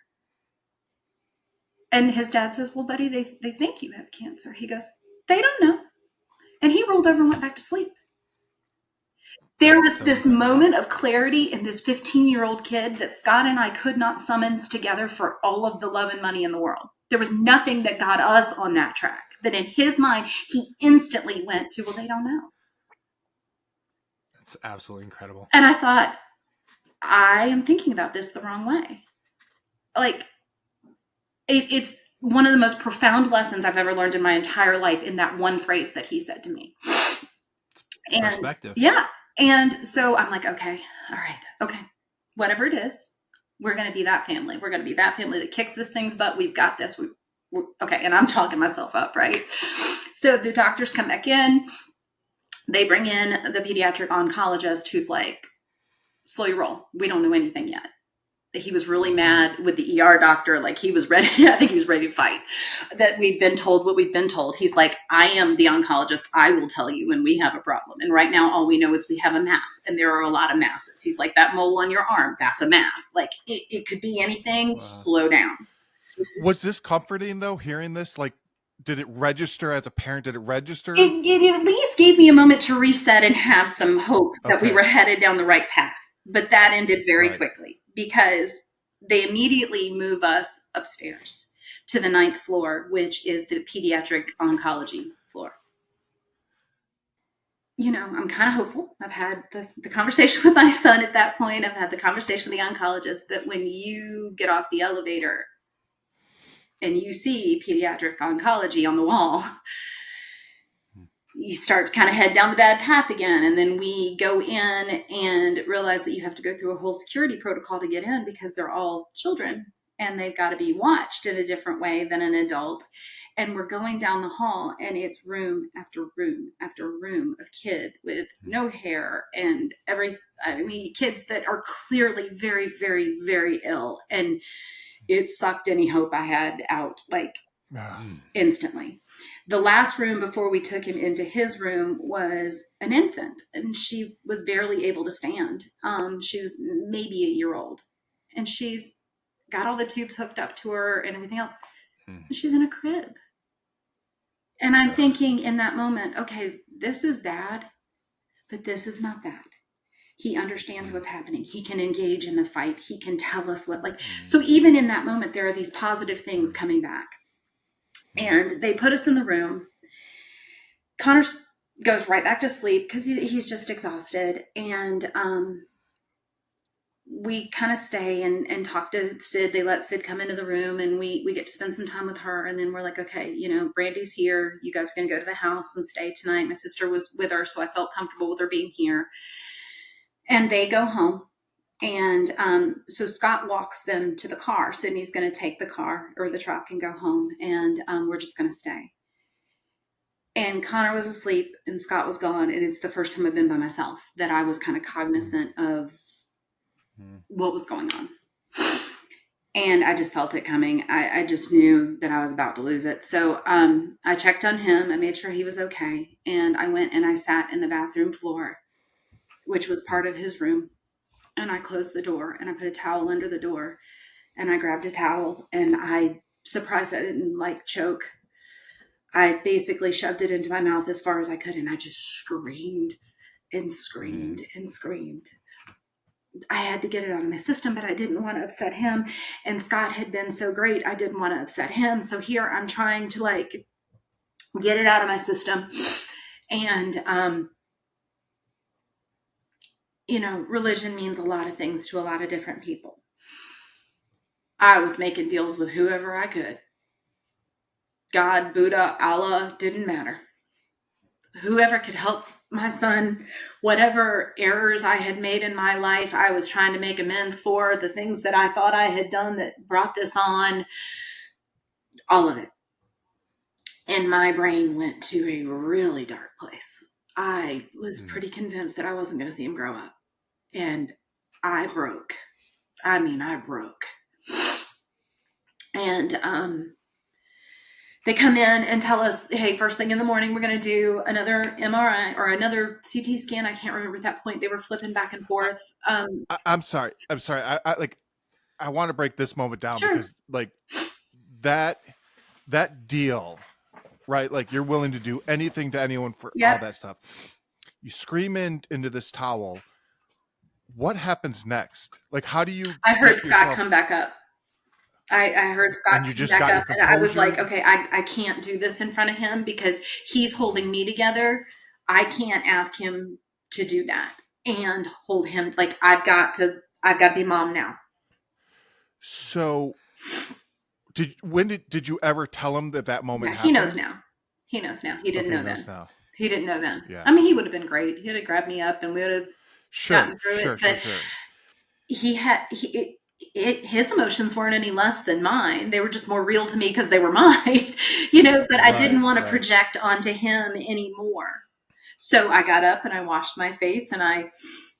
And his dad says, "Well, buddy, they think you have cancer." He goes, "They don't know." And he rolled over and went back to sleep. There was this moment of clarity in this 15-year-old kid that Scott and I could not summon together for all of the love and money in the world. There was nothing that got us on that track. That in his mind, he instantly went to, "Well, they don't know." That's absolutely incredible. And I thought, I am thinking about this the wrong way. Like, it's one of the most profound lessons I've ever learned in my entire life in that one phrase that he said to me. And perspective. Yeah. And so I'm like, okay, all right, okay, whatever it is, we're going to be that family. We're going to be that family that kicks this thing's butt. We've got this. We're okay. And I'm talking myself up, right? So the doctors come back in. They bring in the pediatric oncologist who's like, "Slow your roll. We don't know anything yet." He was really mad with the ER doctor. Like he was ready. I think he was ready to fight. That we'd been told what we'd been told. He's like, "I am the oncologist. I will tell you when we have a problem. And right now, all we know is we have a mass, and there are a lot of masses." He's like, "That mole on your arm, that's a mass. Like it could be anything. Wow. Slow down." Was this comforting though, hearing this? Like, did it register as a parent? Did it register? It at least gave me a moment to reset and have some hope that we were headed down the right path. But that ended very quickly because they immediately move us upstairs to the 9th floor, which is the pediatric oncology floor. You know, I'm kind of hopeful. I've had the conversation with my son at that point. I've had the conversation with the oncologist that when you get off the elevator and you see pediatric oncology on the wall, you start to kind of head down the bad path again. And then we go in and realize that you have to go through a whole security protocol to get in because they're all children and they've got to be watched in a different way than an adult. And we're going down the hall and it's room after room after room of kid with no hair and kids that are clearly very, very, very ill. And it sucked any hope I had out instantly. The last room before we took him into his room was an infant, and she was barely able to stand. She was maybe a year old, and she's got all the tubes hooked up to her and everything else. She's in a crib. And I'm thinking in that moment, okay, this is bad, but this is not that. He understands what's happening. He can engage in the fight. He can tell us so even in that moment, there are these positive things coming back. And they put us in the room. Connor goes right back to sleep because he's just exhausted. And we kind of stay and talk to Sid. They let Sid come into the room and we get to spend some time with her. And then we're like, okay, Brandy's here. You guys are going to go to the house and stay tonight. My sister was with her, so I felt comfortable with her being here. And they go home. And so Scott walks them to the car. Sydney's going to take the car or the truck and go home. And we're just going to stay. And Connor was asleep and Scott was gone. And it's the first time I've been by myself that I was kind of cognizant of what was going on. And I just felt it coming. I just knew that I was about to lose it. So I checked on him. I made sure he was okay. And I went and I sat in the bathroom floor, which was part of his room. And I closed the door and I put a towel under the door and I grabbed a towel and surprised I didn't choke. I basically shoved it into my mouth as far as I could. And I just screamed and screamed and screamed. I had to get it out of my system, but I didn't want to upset him. And Scott had been so great. I didn't want to upset him. So here I'm trying to get it out of my system. And, religion means a lot of things to a lot of different people. I was making deals with whoever I could. God, Buddha, Allah, didn't matter. Whoever could help my son, whatever errors I had made in my life, I was trying to make amends for, the things that I thought I had done that brought this on, all of it. And my brain went to a really dark place. I was pretty convinced that I wasn't going to see him grow up. And I broke. I mean, I broke. And they come in and tell us, hey, first thing in the morning, we're going to do another MRI or another CT scan. I can't remember at that point. They were flipping back and forth. I'm sorry. I want to break this moment down Sure. because like that deal, right? Like you're willing to do anything to anyone for all that stuff. You scream into this towel. What happens next? Like, how do you? I heard Scott come back up. I heard Scott come back up, and I was like, okay, I can't do this in front of him because he's holding me together. I can't ask him to do that and hold him. Like, I've got to be mom now. So did you ever tell him that moment happened? He knows now. He didn't know then. He didn't know then. Yeah. I mean, he would have been great. He would have grabbed me up and we would have gotten through it. But his emotions weren't any less than mine. They were just more real to me because they were mine, but I didn't want to project onto him anymore. So I got up and I washed my face and I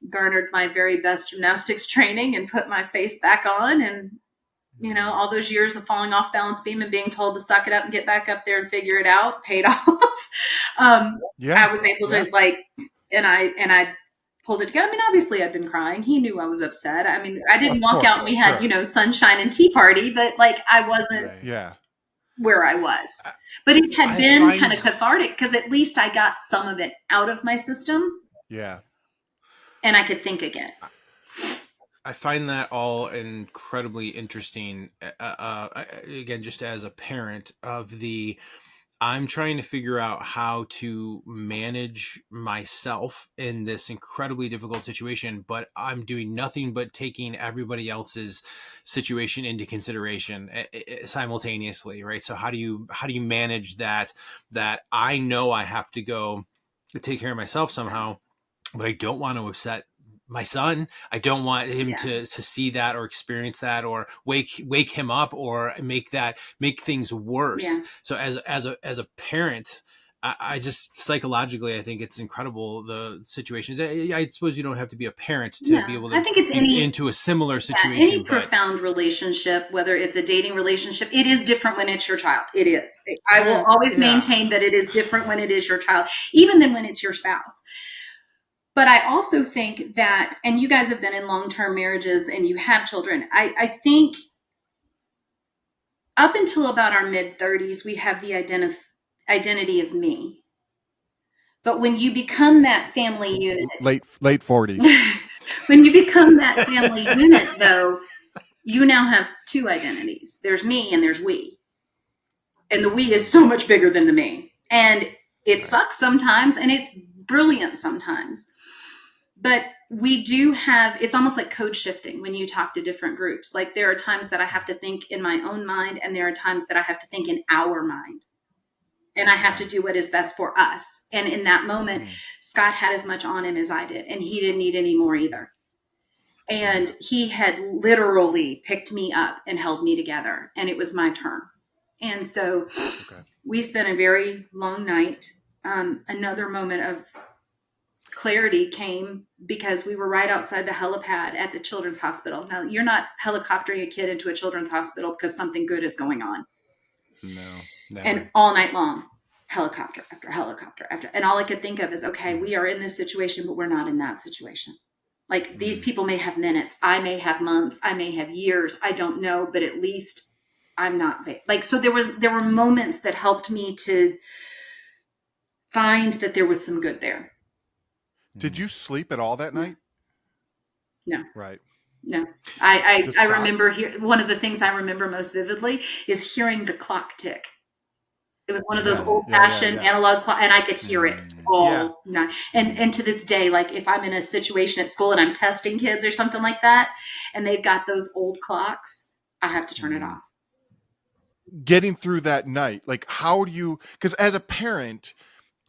garnered my very best gymnastics training and put my face back on. And, all those years of falling off balance beam and being told to suck it up and get back up there and figure it out paid off. I was able to and I pulled it together. I mean, obviously I'd been crying. He knew I was upset. I mean, I didn't walk out and we had, sunshine and tea party, but I wasn't where I was. But it had been kind of cathartic because at least I got some of it out of my system. Yeah. And I could think again. I find that all incredibly interesting. Again, just as a parent I'm trying to figure out how to manage myself in this incredibly difficult situation, but I'm doing nothing but taking everybody else's situation into consideration simultaneously, right? So how do you manage that I know I have to go take care of myself somehow, but I don't want to upset my son. I don't want him to see that or experience that or wake him up or make things worse. Yeah. So as a parent, I just psychologically, I think it's incredible the situations. I suppose you don't have to be a parent to be able to be into a similar situation. Any profound relationship, whether it's a dating relationship, it is different when it's your child. It is. I will always maintain that it is different when it is your child, even than when it's your spouse. But I also think that, and you guys have been in long-term marriages and you have children, I think up until about our mid-30s, we have the identity of me. But when you become that family unit... Late 40s. When you become that family unit, though, you now have two identities. There's me and there's we. And the we is so much bigger than the me. And it sucks sometimes and it's brilliant sometimes. But we do have, it's almost like code shifting when you talk to different groups. Like there are times that I have to think in my own mind and there are times that I have to think in our mind. And I have to do what is best for us. And in that moment, Scott had as much on him as I did. And he didn't need any more either. And he had literally picked me up and held me together. And it was my turn. And so we spent a very long night. Another moment of clarity came because we were right outside the helipad at the children's hospital. Now, you're not helicoptering a kid into a children's hospital because something good is going on. No. Never. And all night long, helicopter after helicopter after. And all I could think of is, okay, we are in this situation, but we're not in that situation. Like these people may have minutes. I may have months. I may have years. I don't know, but at least I'm not there. Like, so there were moments that helped me to find that there was some good there. Did you sleep at all that night? No. Right. No. I remember one of the things I remember most vividly is hearing the clock tick. It was one of those old-fashioned analog clocks, and I could hear it all night. And to this day, like if I'm in a situation at school and I'm testing kids or something like that, and they've got those old clocks, I have to turn it off. getting through that night, like how do you, because as a parent,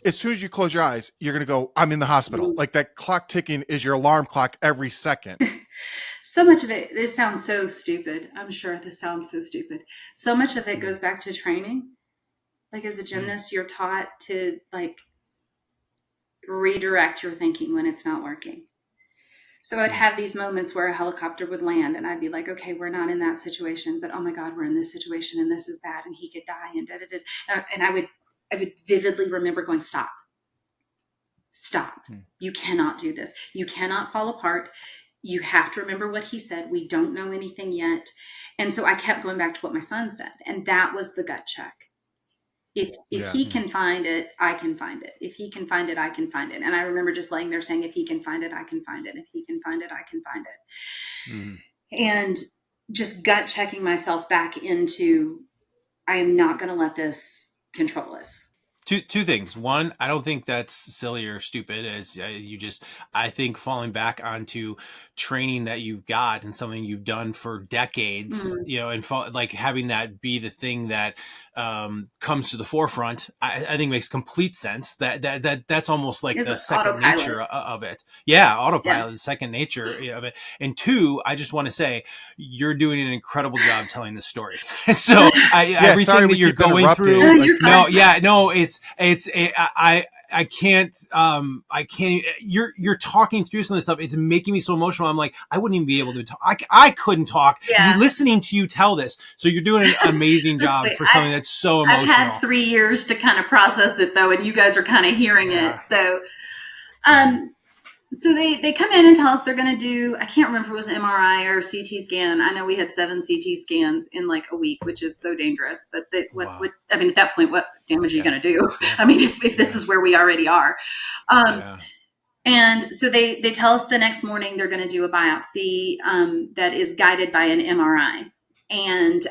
as soon as you close your eyes, you're going to go, I'm in the hospital. Like that clock ticking is your alarm clock every second. So much of it, this sounds so stupid. I'm sure this sounds so stupid. So much of it goes back to training. Like as a gymnast, you're taught to like redirect your thinking when it's not working. So I'd have these moments where a helicopter would land and I'd be like, okay, we're not in that situation, but oh my God, we're in this situation and this is bad and he could die and da da da. And I would vividly remember going, stop. You cannot do this. You cannot fall apart. You have to remember what he said. We don't know anything yet. And so I kept going back to what my son said. And that was the gut check. If he can find it, I can find it. If he can find it, I can find it. And I remember just laying there saying, if he can find it, I can find it. If he can find it, I can find it. And just gut checking myself back into, I am not going to let this control us. Two things. One, I don't think that's silly or stupid. As I think falling back onto training that you've got and something you've done for decades, and like having that be the thing that comes to the forefront, I think makes complete sense. That's almost like the second autopilot. Nature of it. Yeah, autopilot, the second nature of it. And two, I just want to say you're doing an incredible job telling this story. So everything that you're going through. I can't, you're talking through some of this stuff. It's making me so emotional. I'm like, I wouldn't even be able to talk. I couldn't talk listening to you tell this. So you're doing an amazing job for something that's so emotional. I've had 3 years to kind of process it though. And you guys are kind of hearing it. So, so they come in and tell us they're going to do, I can't remember if it was an MRI or CT scan. I know we had 7 CT scans in like a week, which is so dangerous. But at that point, what damage are you going to do? Yeah. I mean, if this is where we already are. And so they tell us the next morning they're going to do a biopsy that is guided by an MRI. And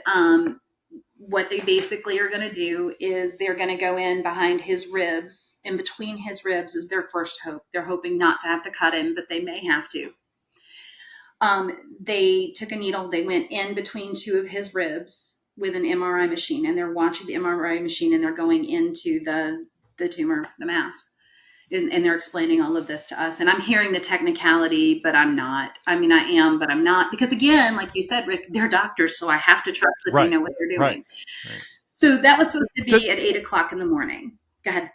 what they basically are going to do is they're going to go in behind his ribs. In between his ribs is their first hope. They're hoping not to have to cut him, but they may have to. They took a needle. They went in between 2 of his ribs with an MRI machine, and they're watching the MRI machine, and they're going into the tumor, the mass. And they're explaining all of this to us. And I'm hearing the technicality, but I'm not. I mean, I am, but I'm not. Because again, like you said, Rick, they're doctors, so I have to trust that they know what they're doing. Right. So that was supposed to be at 8:00 in the morning. Go ahead.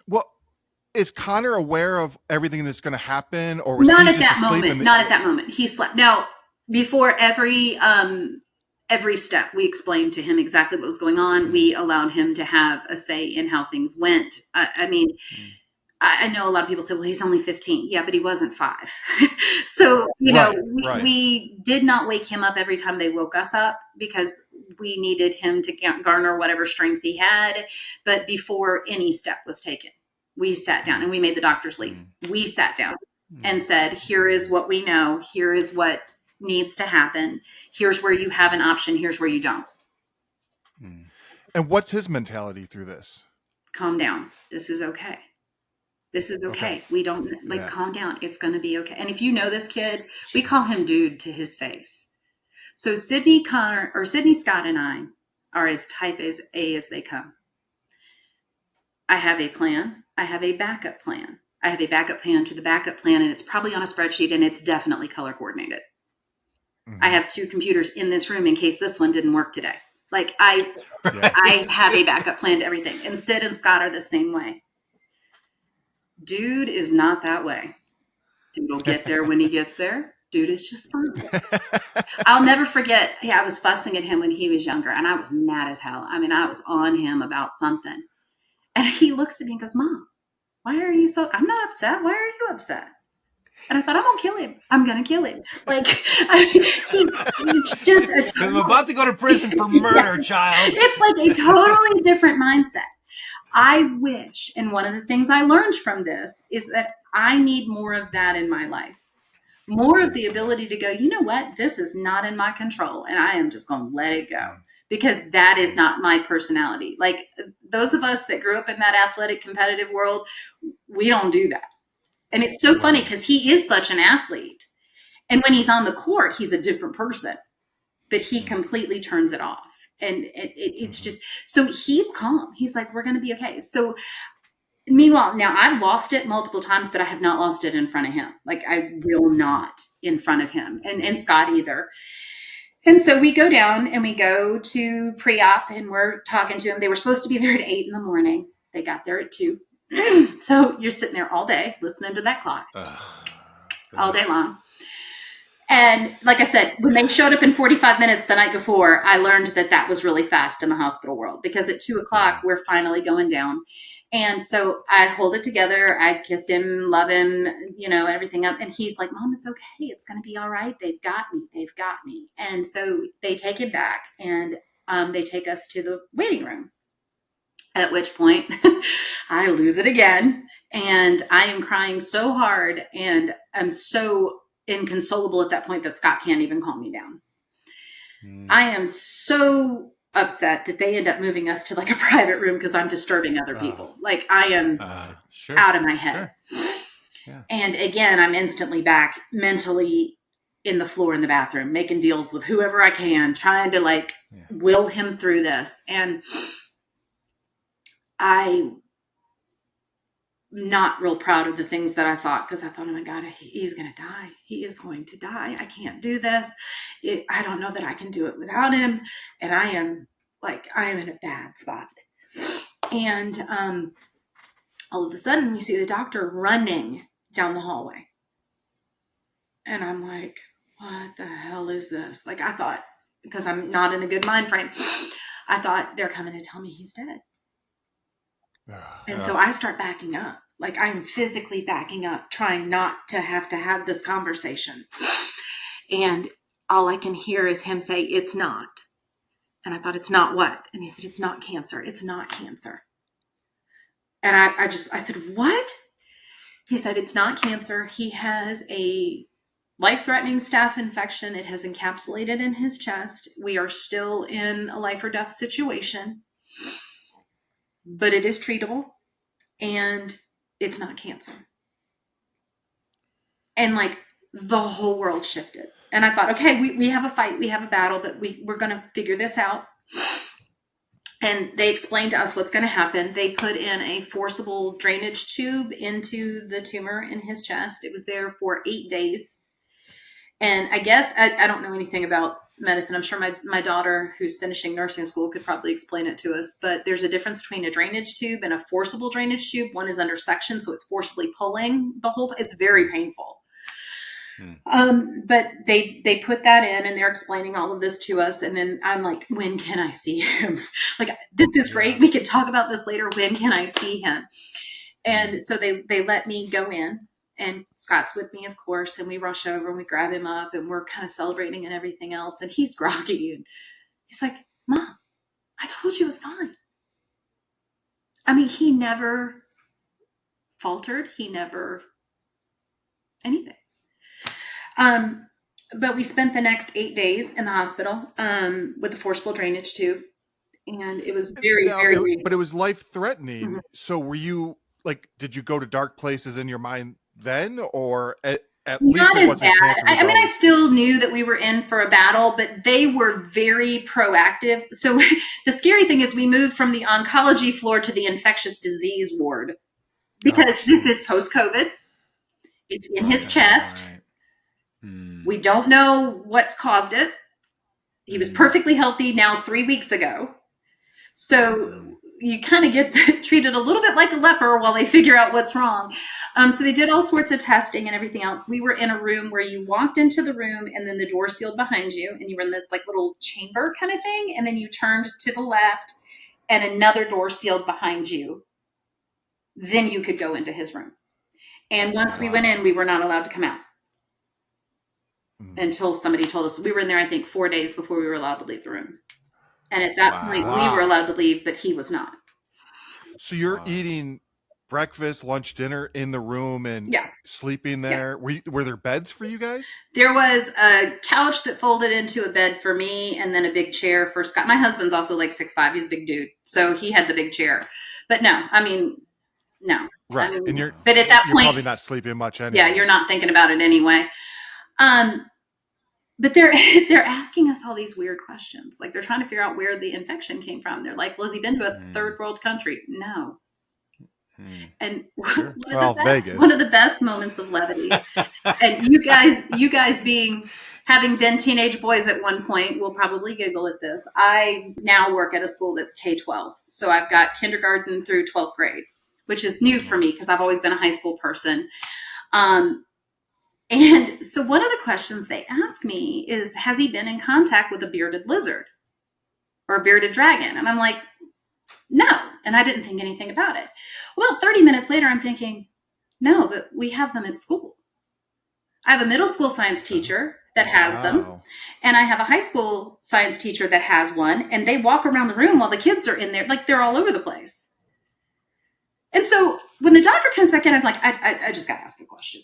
Well, is Connor aware of everything that's going to happen? Or was not he at just that asleep moment? Not at that moment. He slept. Now, before every step, we explained to him exactly what was going on. We allowed him to have a say in how things went. I mean, I know a lot of people say, well, he's only 15. Yeah, but he wasn't 5. So, we did not wake him up every time they woke us up because we needed him to garner whatever strength he had. But before any step was taken, we sat down and we made the doctors leave. We sat down and said, here is what we know. Here is what needs to happen. Here's where you have an option. Here's where you don't. And what's his mentality through this? Calm down. This is okay. This is okay. We don't calm down. It's going to be okay. And if you know this kid, we call him dude to his face. So Sydney Scott and I are as type A as they come. I have a plan. I have a backup plan. I have a backup plan to the backup plan, and it's probably on a spreadsheet, and it's definitely color coordinated. I have 2 computers in this room in case this one didn't work today. Like I have a backup plan to everything. And Sid and Scott are the same way. Dude is not that way. Dude will get there when he gets there. Dude is just fine. I'll never forget. I was fussing at him when he was younger, and I was mad as hell. I mean, I was on him about something. And he looks at me and goes, Mom, why are you so, I'm not upset. Why are you upset? And I thought, I'm going to kill him. I'm going to kill him. Like, he's just I'm about to go to prison for murder, child. It's like a totally different mindset. I wish, and one of the things I learned from this is that I need more of that in my life. More of the ability to go, you know what? This is not in my control, and I am just going to let it go. Because that is not my personality. Like those of us that grew up in that athletic competitive world, we don't do that. And it's so funny because he is such an athlete. And when he's on the court, he's a different person. But he completely turns it off. And it's just, so he's calm. He's like, we're going to be okay. So meanwhile, now I've lost it multiple times, but I have not lost it in front of him. Like I will not in front of him and Scott either. And so we go down and we go to pre-op and we're talking to him. They were supposed to be there at 8 a.m. They got there at 2. So you're sitting there all day listening to that clock all day long. And like I said, when they showed up in 45 minutes the night before, I learned that was really fast in the hospital world, because at 2 o'clock, we're finally going down. And so I hold it together. I kiss him, love him, everything up. And he's like, Mom, it's okay. It's going to be all right. They've got me. They've got me. And so they take him back and they take us to the waiting room, at which point I lose it again. And I am crying so hard and I'm so inconsolable at that point that Scott can't even calm me down. I am so upset that they end up moving us to like a private room because I'm disturbing other people. Like I am out of my head. Sure. Yeah. And again, I'm instantly back mentally in the floor in the bathroom, making deals with whoever I can, trying to will him through this. And I'm not real proud of the things that I thought, because I thought, oh my God, he's going to die. He is going to die. I can't do this. I don't know that I can do it without him. And I am in a bad spot. And all of a sudden we see the doctor running down the hallway. And I'm like, what the hell is this? Like I thought, because I'm not in a good mind frame, I thought they're coming to tell me he's dead. And so I start backing up. Like I'm physically backing up, trying not to have this conversation. And all I can hear is him say, it's not. And I thought, it's not what? And he said, it's not cancer. It's not cancer. And I said, what? He said, it's not cancer. He has a life-threatening staph infection. It has encapsulated in his chest. We are still in a life or death situation, but it is treatable and it's not cancer. And the whole world shifted. And I thought, okay, we have a fight, we have a battle, but we're going to figure this out. And they explained to us what's going to happen. They put in a forcible drainage tube into the tumor in his chest. It was there for 8 days. And I guess, I don't know anything about medicine. I'm sure my daughter, who's finishing nursing school, could probably explain it to us. But there's a difference between a drainage tube and a forcible drainage tube. One is under suction, so it's forcibly pulling the whole time. It's very painful. But they put that in and they're explaining all of this to us. And then I'm like, when can I see him? This is great. We can talk about this later. When can I see him? And so they let me go in, and Scott's with me, of course. And we rush over and we grab him up and we're kind of celebrating and everything else. And he's groggy and he's like, Mom, I told you it was fine. I mean, he never faltered. He never anything. But we spent the next 8 days in the hospital with a forcible drainage tube, and it was very, very. But it was life-threatening. Mm-hmm. So were you did you go to dark places in your mind then, or at least not it as bad? I mean, I still knew that we were in for a battle, but they were very proactive. So the scary thing is, we moved from the oncology floor to the infectious disease ward because this is post-COVID. It's in his chest. Right. We don't know what's caused it. He was perfectly healthy now 3 weeks ago. So you kind of get treated a little bit like a leper while they figure out what's wrong. So they did all sorts of testing and everything else. We were in a room where you walked into the room and then the door sealed behind you and you were in this little chamber kind of thing. And then you turned to the left and another door sealed behind you. Then you could go into his room. And once we went in, we were not allowed to come out. Until somebody told us. We were in there, I think, 4 days before we were allowed to leave the room. And at that point, we were allowed to leave, but he was not. So you're eating breakfast, lunch, dinner in the room and sleeping there. Yeah. Were there beds for you guys? There was a couch that folded into a bed for me and then a big chair for Scott. My husband's also 6'5". He's a big dude. So he had the big chair. But no. Right. I mean, but at that point, probably not sleeping much anyway. Yeah, you're not thinking about it anyway. but they're they're asking us all these weird questions. Like they're trying to figure out where the infection came from. They're like, well, has he been to a third world country? No. And Sure. Vegas. One of the best moments of levity, and you guys having been teenage boys at one point will probably giggle at this. I now work at a school that's K-12. So I've got kindergarten through 12th grade, which is new for me because I've always been a high school person. And so one of the questions they ask me is, has he been in contact with a bearded lizard or a bearded dragon? And I'm like, no. And I didn't think anything about it. Well, 30 minutes later, I'm thinking, no, but we have them at school. I have a middle school science teacher that has them. And I have a high school science teacher that has one. And they walk around the room while the kids are in there. Like they're all over the place. And so when the doctor comes back in, I'm like, I just got to ask a question.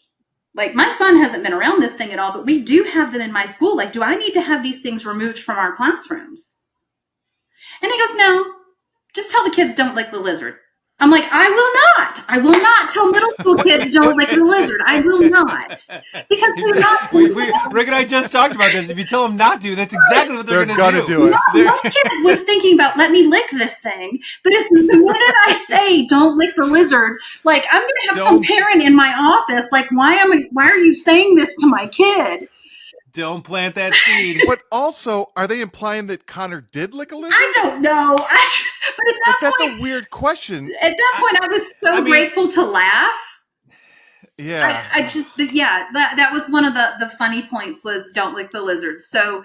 Like my son hasn't been around this thing at all, but we do have them in my school. Like, do I need to have these things removed from our classrooms? And he goes, no. Just tell the kids don't lick the lizard. I'm like, I will not tell middle school kids don't lick the lizard. I will not. Because they're not. Rick and I just talked about this. If you tell them not to, that's exactly what they're going to do. it. No, one kid was thinking about, let me lick this thing. But the minute I say don't lick the lizard, like I'm going to have some parent in my office. Like, why are you saying this to my kid? Don't plant that seed. But also, are they implying that Connor did lick a lizard? I don't know. But at that that's point, a weird question. At that point, I was so grateful to laugh. Yeah. That was one of the funny points was don't lick the lizard. So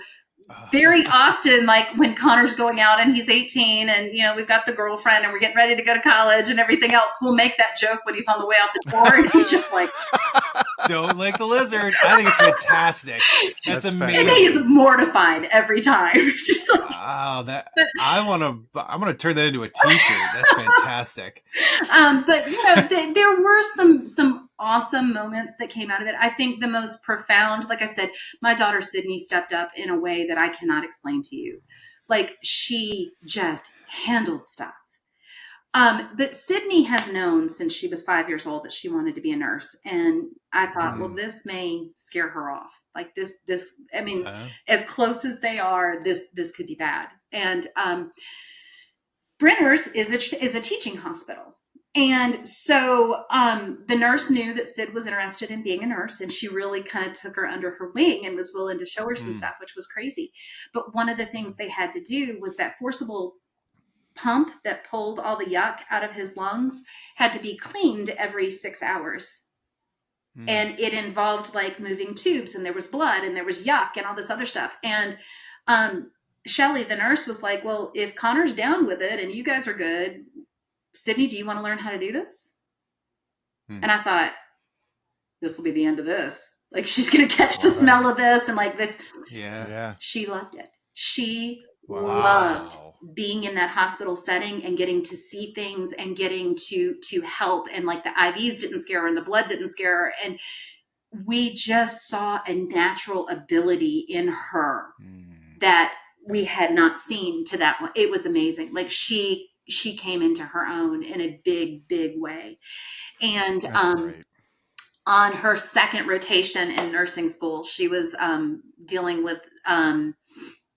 very often, like when Connor's going out and he's 18 and, we've got the girlfriend and we're getting ready to go to college and everything else, we'll make that joke when he's on the way out the door and he's just like, don't lick the lizard. I think it's fantastic. That's amazing. And he's mortified every time. It's just like, wow, I'm gonna turn that into a t-shirt. That's fantastic. But there were some awesome moments that came out of it. I think the most profound, like I said, my daughter Sydney stepped up in a way that I cannot explain to you. Like she just handled stuff. But Sydney has known since she was 5 years old that she wanted to be a nurse. And I thought, well, this may scare her off. Like this, as close as they are, this could be bad. And Brenner's is a teaching hospital. And so the nurse knew that Sid was interested in being a nurse, and she really kind of took her under her wing and was willing to show her some stuff, which was crazy. But one of the things they had to do was that forcible pump that pulled all the yuck out of his lungs had to be cleaned every 6 hours. And it involved like moving tubes, and there was blood and there was yuck and all this other stuff. And Shelly, the nurse, was like, well, if Connor's down with it and you guys are good, Sydney, do you want to learn how to do this? And I thought, this will be the end of this. Like she's going to catch the smell of this and like this. Yeah. She loved it. She loved being in that hospital setting and getting to see things and getting to help. And like the IVs didn't scare her and the blood didn't scare her. And we just saw a natural ability in her that we had not seen to that one. It was amazing. Like she came into her own in a big, big way. And on her second rotation in nursing school, she was dealing with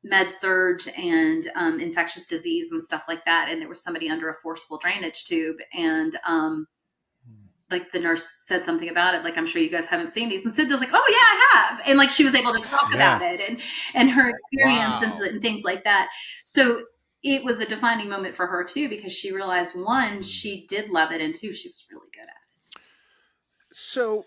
med surge and infectious disease and stuff like that. And there was somebody under a forcible drainage tube. And like the nurse said something about it. Like, I'm sure you guys haven't seen these. And Sid was like, oh yeah, I have. And like, she was able to talk about it and her experience and things like that. So it was a defining moment for her too, because she realized one, she did love it. And two, she was really good at it. So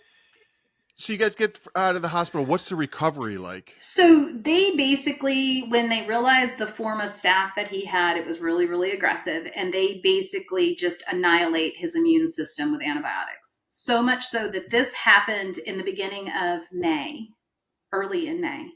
you guys get out of the hospital. What's the recovery like? So they basically, when they realized the form of staph that he had, it was really, really aggressive. And they basically just annihilate his immune system with antibiotics. So much so that this happened in the beginning of May, early in May.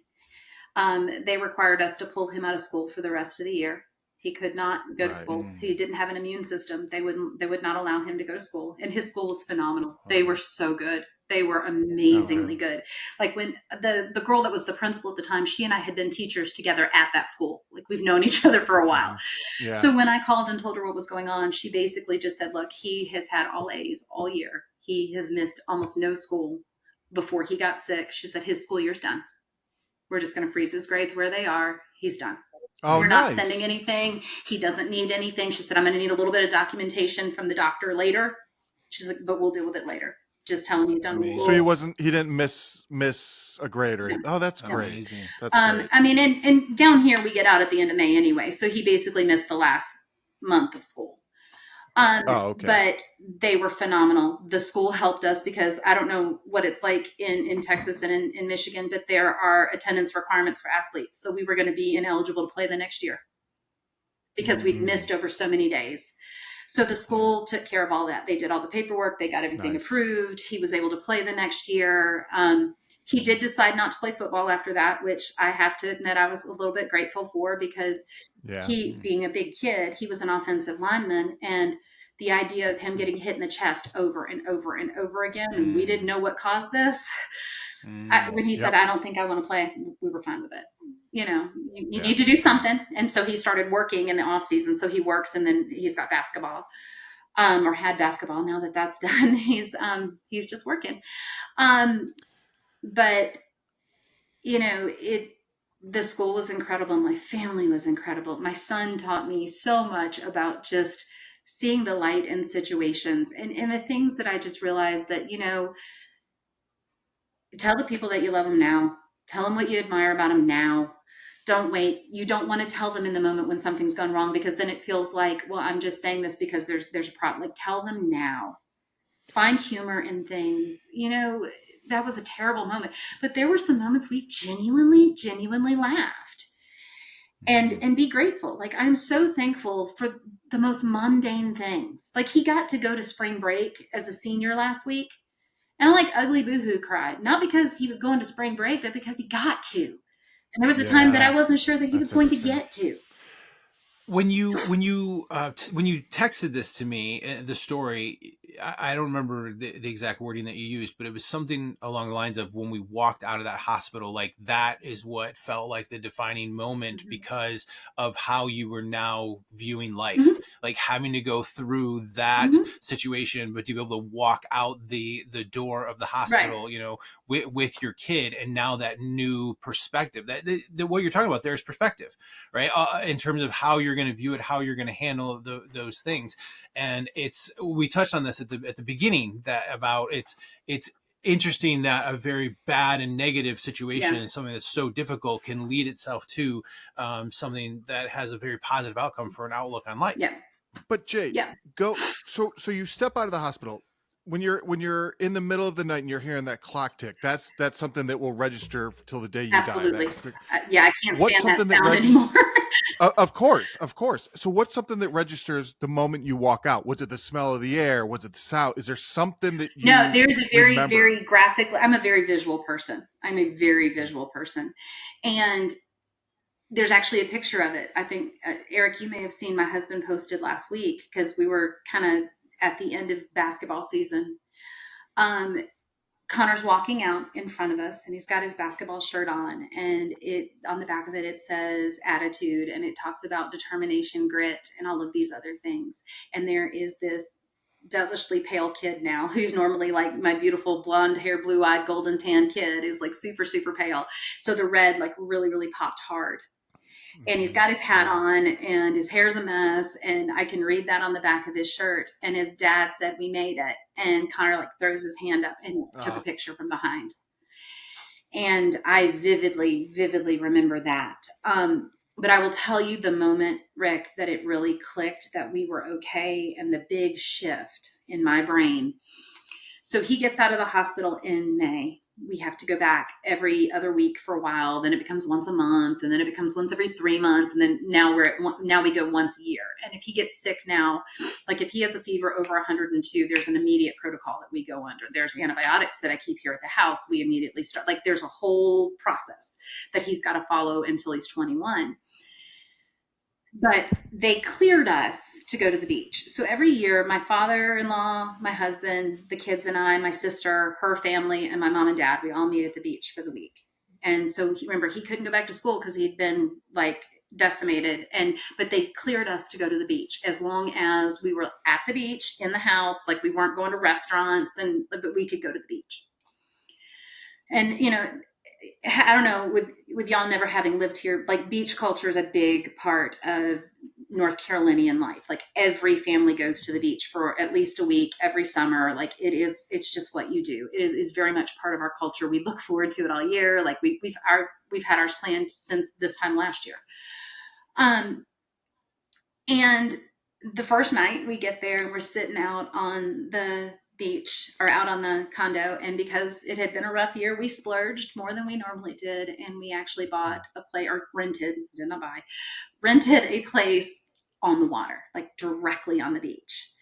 They required us to pull him out of school for the rest of the year. He could not go to school. He didn't have an immune system. They would not allow him to go to school. And his school was phenomenal. They were so good. They were amazingly good. Like when the girl that was the principal at the time, she and I had been teachers together at that school. Like we've known each other for a while. Yeah. So when I called and told her what was going on, she basically just said, look, he has had all A's all year. He has missed almost no school before he got sick. She said his school year's done. We're just going to freeze his grades where they are. He's done. Oh, We're nice. not sending anything. He doesn't need anything. She said, I'm going to need a little bit of documentation from the doctor later. She's like, but we'll deal with it later. Just tell him he's done. Amazing. So he didn't miss a grade or anything. Oh, that's great. Amazing. That's great. I mean, and down here we get out at the end of May anyway. So he basically missed the last month of school. Okay. But they were phenomenal. The school helped us because I don't know what it's like in Texas and in Michigan, but there are attendance requirements for athletes. So we were going to be ineligible to play the next year because we'd missed over so many days. So the school took care of all that. They did all the paperwork. They got everything approved. He was able to play the next year. He did decide not to play football after that, which I have to admit I was a little bit grateful for because he, being a big kid, he was an offensive lineman. And the idea of him getting hit in the chest over and over and over again, and we didn't know what caused this. When he said, I don't think I want to play, we were fine with it. You know, you need to do something. And so he started working in the off season. So he works and then he's got basketball, or had basketball. Now that that's done, he's just working. But you know, the school was incredible. My family was incredible. My son taught me so much about just seeing the light in situations and the things that I just realized that, you know, tell the people that you love them now. Tell them what you admire about them now. Don't wait. You don't want to tell them in the moment when something's gone wrong, because then it feels like, well, I'm just saying this because there's a problem. Like, tell them now. Find humor in things. You know, that was a terrible moment, but there were some moments we genuinely laughed and be grateful. Like, I'm so thankful for the most mundane things. Like, he got to go to spring break as a senior last week, and I like ugly boohoo cried, not because he was going to spring break, but because he got to. And there was a time that I wasn't sure that he was going to get to. When you texted this to me, the story, I don't remember the exact wording that you used, but it was something along the lines of, when we walked out of that hospital, like, that is what felt like the defining moment because of how you were now viewing life, like having to go through that situation, but to be able to walk out the door of the hospital, you know, with your kid, and now that new perspective, that what you're talking about there is perspective, right? In terms of how you're going to view it, how you're going to handle those things. And we touched on this at the beginning, that about it's interesting that a very bad and negative situation and something that's so difficult can lead itself to something that has a very positive outcome for an outlook on life. But Jade, go. So you step out of the hospital. When you're in the middle of the night and you're hearing that clock tick, that's something that will register till the day you die. Absolutely. I can't stand that sound anymore. Of course. So what's something that registers the moment you walk out? Was it the smell of the air? Was it the sound? Is there something that you No, there's a very, remember? very graphic. I'm a very visual person. And there's actually a picture of it. I think, Eric, you may have seen, my husband posted last week, because we were kind of at the end of basketball season. Connor's walking out in front of us, and he's got his basketball shirt on, and on the back of it says attitude, and it talks about determination, grit, and all of these other things. And there is this devilishly pale kid now, who's normally like my beautiful blonde hair, blue-eyed, golden tan kid, is like super, super pale. So the red like really, really popped hard. And he's got his hat on, and his hair's a mess, and I can read that on the back of his shirt. And his dad said, "We made it." And Connor like throws his hand up and took a picture from behind. And I vividly remember that. But I will tell you the moment, Rick, that it really clicked that we were okay, and the big shift in my brain. So he gets out of the hospital in May. We have to go back every other week for a while. Then it becomes once a month, and then it becomes once every 3 months. And then now we go once a year. And if he gets sick now, like if he has a fever over 102, there's an immediate protocol that we go under. There's antibiotics that I keep here at the house. We immediately start, like, there's a whole process that he's got to follow until he's 21. But they cleared us to go to the beach. So every year, my father-in-law, my husband, the kids and I, my sister, her family, and my mom and dad, we all meet at the beach for the week. And so remember, he couldn't go back to school because he'd been like decimated. But they cleared us to go to the beach as long as we were at the beach in the house. Like, we weren't going to restaurants, but we could go to the beach. And, you know, I don't know, with y'all never having lived here, like beach culture is a big part of North Carolinian life. Like every family goes to the beach for at least a week every summer. Like it's just what you do. It is very much part of our culture. We look forward to it all year. Like we've had ours planned since this time last year. And the first night we get there and we're sitting out on the beach or out on the condo, and because it had been a rough year, we splurged more than we normally did, and we actually bought a place, or rented a place on the water, like directly on the beach.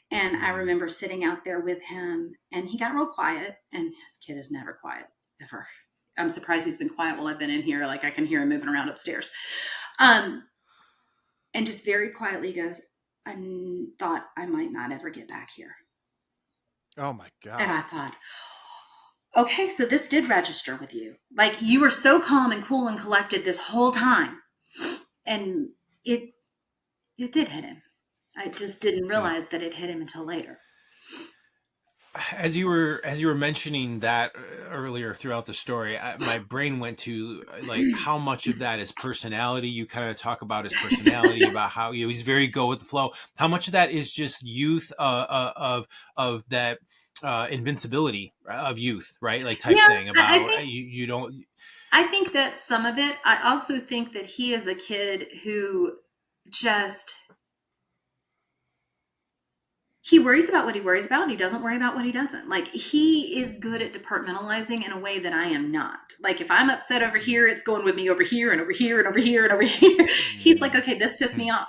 And I remember sitting out there with him, and he got real quiet, and his kid is never quiet ever. I'm surprised he's been quiet while I've been in here. Like I can hear him moving around upstairs. And just very quietly goes, I thought I might not ever get back here. Oh my God. And I thought, okay, so this did register with you. Like you were so calm and cool and collected this whole time. And it did hit him. I just didn't realize that it hit him until later. As you were mentioning that earlier throughout the story, my brain went to like how much of that is personality. You kind of talk about his personality, about how he's very go with the flow. How much of that is just youth of that invincibility of youth, right? Like type thing about you don't. I think that some of it. I also think that he is a kid who just. He worries about what he worries about, and he doesn't worry about what he doesn't. Like he is good at departmentalizing in a way that I am not. Like if I'm upset over here, it's going with me over here and over here and over here and over here. He's like, okay, this pissed me off,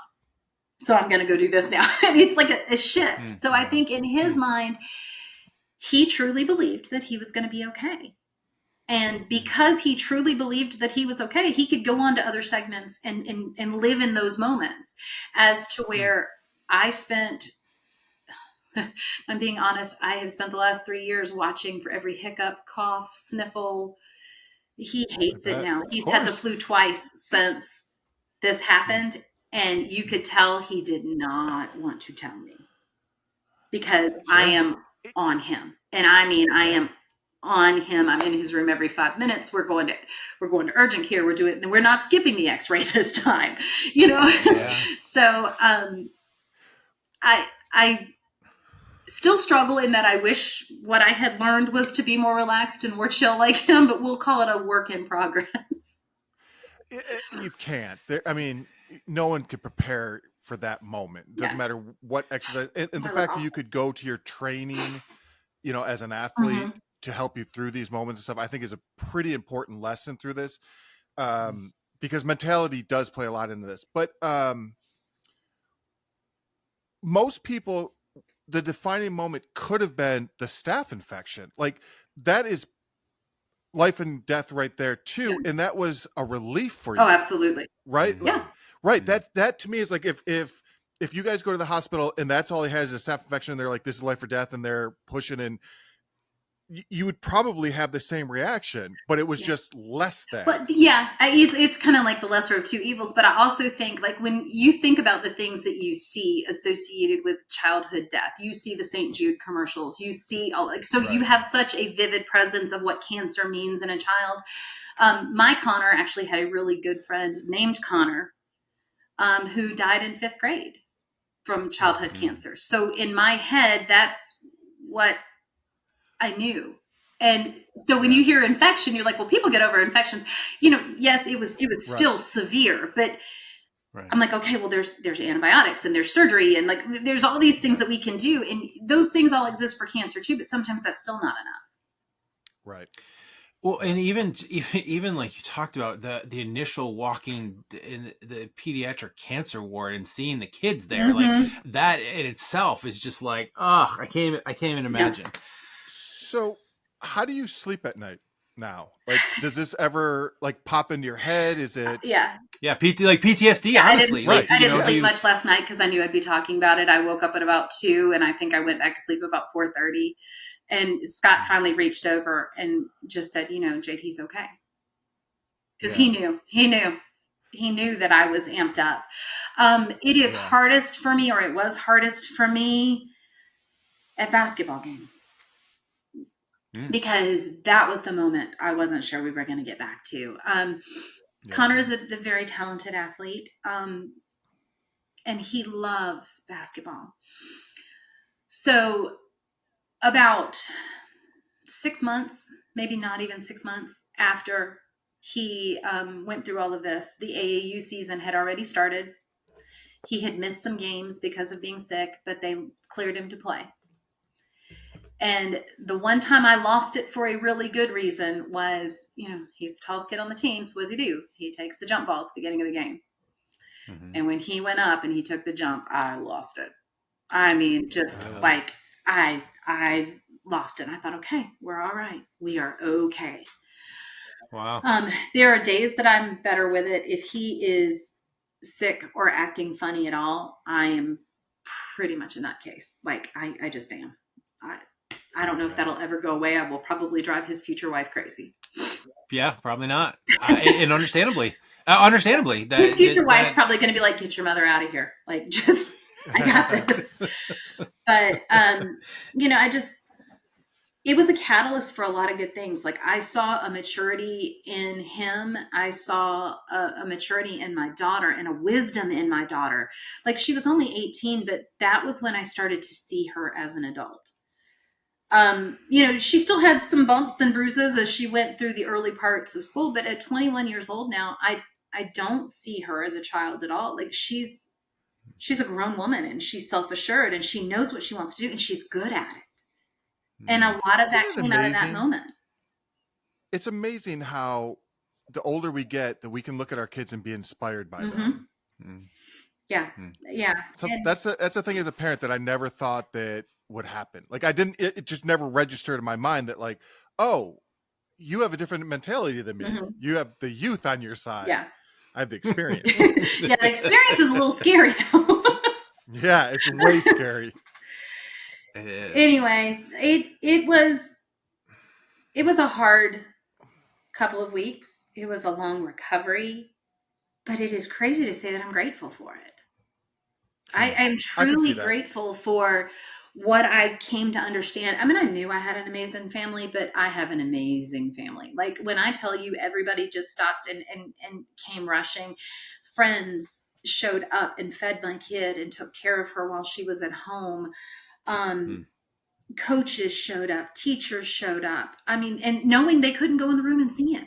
so I'm going to go do this now. And it's like a shift. So I think in his mind, he truly believed that he was going to be okay. And because he truly believed that he was okay, he could go on to other segments and live in those moments, as to where I spent... I'm being honest. I have spent the last 3 years watching for every hiccup, cough, sniffle. He hates it now. He's had the flu twice since this happened. And you could tell he did not want to tell me, because I am on him. And I mean, I am on him. I'm in his room every 5 minutes. We're going to urgent care. We're not skipping the x-ray this time, you know? Yeah. So, I still struggle in that I wish what I had learned was to be more relaxed and more chill like him, but we'll call it a work in progress. You can't. I mean, no one could prepare for that moment. It doesn't matter what exercise. And the fact that you could go to your training, as an athlete to help you through these moments and stuff, I think is a pretty important lesson through this, because mentality does play a lot into this. But most people, the defining moment could have been the staph infection. Like that is life and death right there too. And that was a relief for you. Oh, absolutely. Right. Yeah. Right. That to me is like, if you guys go to the hospital and that's all he has is a staph infection, and they're like, this is life or death, and they're pushing in, you would probably have the same reaction, but it was just less than. But it's kind of like the lesser of two evils. But I also think, like, when you think about the things that you see associated with childhood death, you see the St. Jude commercials, you see you have such a vivid presence of what cancer means in a child. My Connor actually had a really good friend named Connor, who died in 5th grade from childhood cancer. So in my head, that's what I knew. And so when you hear infection, you're like, well, people get over infections. Yes, it was still severe, but I'm like, okay, well, there's antibiotics and there's surgery, and like there's all these things that we can do, and those things all exist for cancer too, but sometimes that's still not enough. Right. Well, and even like you talked about the initial walking in the pediatric cancer ward and seeing the kids there, like that in itself is just like, I can't even imagine. Yeah. So how do you sleep at night now? Like, does this ever like pop into your head? Is it? Yeah. PTSD, honestly. I didn't sleep much last night because I knew I'd be talking about it. I woke up at about 2, and I think I went back to sleep about 4:30. And Scott finally reached over and just said, Jade, he's okay. Because he knew that I was amped up. It is hardest for me, or it was hardest for me at basketball games. because that was the moment I wasn't sure we were going to get back to. Connor is a very talented athlete, and he loves basketball. So about 6 months, maybe not even 6 months after he went through all of this, the AAU season had already started. He had missed some games because of being sick, but they cleared him to play. And the one time I lost it for a really good reason was, he's the tallest kid on the team. So what does he do? He takes the jump ball at the beginning of the game. Mm-hmm. And when he went up and he took the jump, I lost it. I mean, just like I lost it. And I thought, okay, we're all right. We are okay. Wow. There are days that I'm better with it. If he is sick or acting funny at all, I am pretty much in that case. Like I just am. I don't know if that'll ever go away. I will probably drive his future wife crazy. Yeah, probably not. And understandably, that his future wife's probably going to be like, "Get your mother out of here!" Like, just I got this. But it was a catalyst for a lot of good things. Like I saw a maturity in him. I saw a maturity in my daughter and a wisdom in my daughter. Like she was only 18, but that was when I started to see her as an adult. She still had some bumps and bruises as she went through the early parts of school, but at 21 years old now, I don't see her as a child at all. Like she's a grown woman and she's self-assured and she knows what she wants to do and she's good at it. And a lot of that came out of that moment. It's amazing how the older we get, that we can look at our kids and be inspired by them. Mm-hmm. Yeah. Yeah. So that's the thing as a parent that I never thought that would happen. Like it just never registered in my mind that like, oh, you have a different mentality than me. Mm-hmm. You have the youth on your side. Yeah. I have the experience. Yeah. The experience is a little scary though. Yeah. It's way scary. It is. Anyway, it was a hard couple of weeks. It was a long recovery, but it is crazy to say that I'm grateful for it. I'm truly grateful for what I came to understand. I mean, I knew I had an amazing family, but I have an amazing family. Like when I tell you everybody just stopped and came rushing, friends showed up and fed my kid and took care of her while she was at home. Coaches showed up, teachers showed up. I mean, and knowing they couldn't go in the room and see it.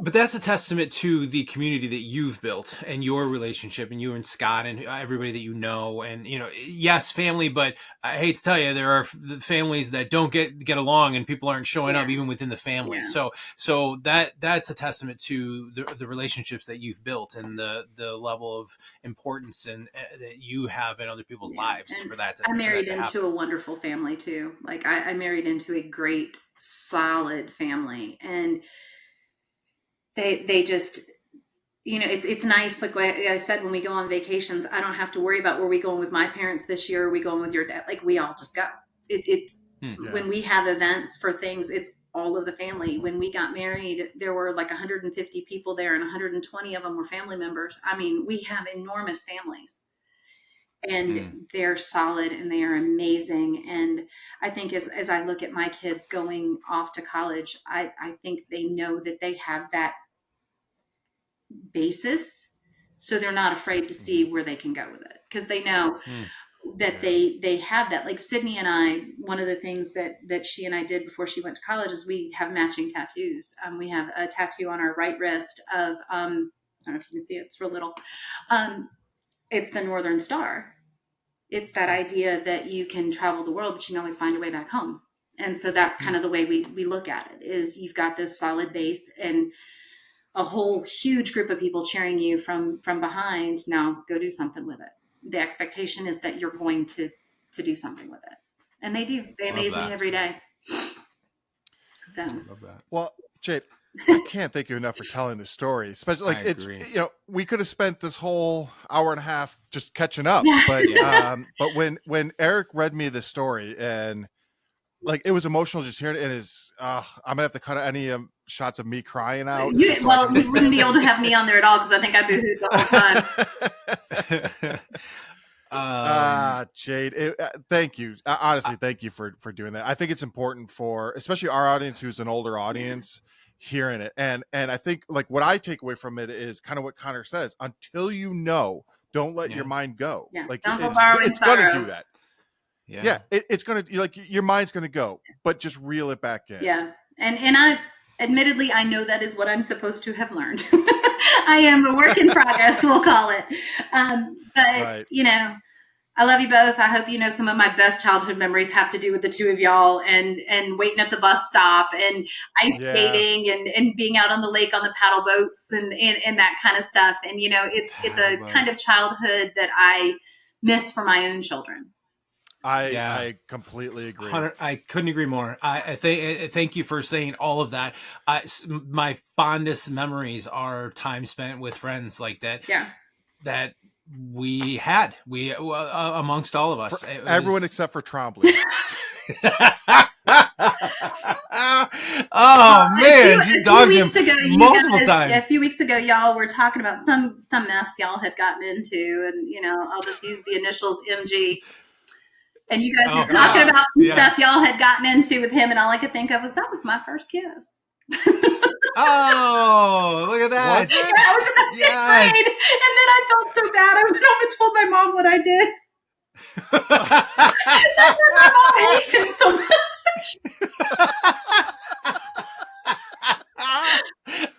But that's a testament to the community that you've built and your relationship and you and Scott and everybody that you know. And, yes, family, but I hate to tell you, there are families that don't get along and people aren't showing up even within the family. Yeah. So that's a testament to the relationships that you've built and the level of importance and that you have in other people's lives and for that. I married into a wonderful family too. Like I married into a great, solid family, and they just, it's nice. Like I said, when we go on vacations, I don't have to worry about were we going with my parents this year? Are we going with your dad? Like we all just go. When we have events for things, it's all of the family. When we got married, there were like 150 people there and 120 of them were family members. I mean, we have enormous families. And they're solid and they are amazing. And I think as I look at my kids going off to college, I think they know that they have that basis. So they're not afraid to see where they can go with it because they know that they have that. Like Sydney and I, one of the things that she and I did before she went to college is we have matching tattoos. We have a tattoo on our right wrist of, I don't know if you can see it, it's real little. It's the Northern Star. It's that idea that you can travel the world, but you can always find a way back home. And so that's kind of the way we look at it is you've got this solid base and a whole huge group of people cheering you from behind. Now go do something with it. The expectation is that you're going to do something with it. And they do. They amaze me every day. So, love that. Well, Jade, I can't thank you enough for telling the story. Especially like it's, we could have spent this whole hour and a half just catching up, but but when Eric read me the story and like it was emotional just hearing it, and I'm gonna have to cut any shots of me crying out. You wouldn't be able to have me on there at all because I think I boohooed the whole time. Jade, thank you. Honestly, thank you for doing that. I think it's important for especially our audience, who's an older audience, hearing it. And I think like what I take away from it is kind of what Connor says: until you know, don't let your mind go. Yeah. Like Don't go borrowing it's gonna sorrow. do that. Yeah, it's gonna, like, your mind's gonna go, but just reel it back in. Yeah, and I admittedly I know that is what I'm supposed to have learned. I am a work in progress, we'll call it. But you know, I love you both. I hope you know some of my best childhood memories have to do with the two of y'all and waiting at the bus stop and ice skating and being out on the lake on the paddle boats and that kind of stuff. And you know, it's a kind of childhood that I miss for my own children. I completely agree. I couldn't agree more. I thank you for saying all of that. My fondest memories are time spent with friends like that. Yeah. That we had amongst all of us. Everyone except for Trombley. Oh man, just dogged him multiple times. A few weeks ago, y'all were talking about some mess y'all had gotten into, and you know, I'll just use the initials MG. And you guys were talking about some stuff y'all had gotten into with him, and all I could think of was that was my first kiss. Oh, look at that! Yeah, I was in the fifth grade, and then I felt so bad. I went home and told my mom what I did. That's why my mom hates him so much.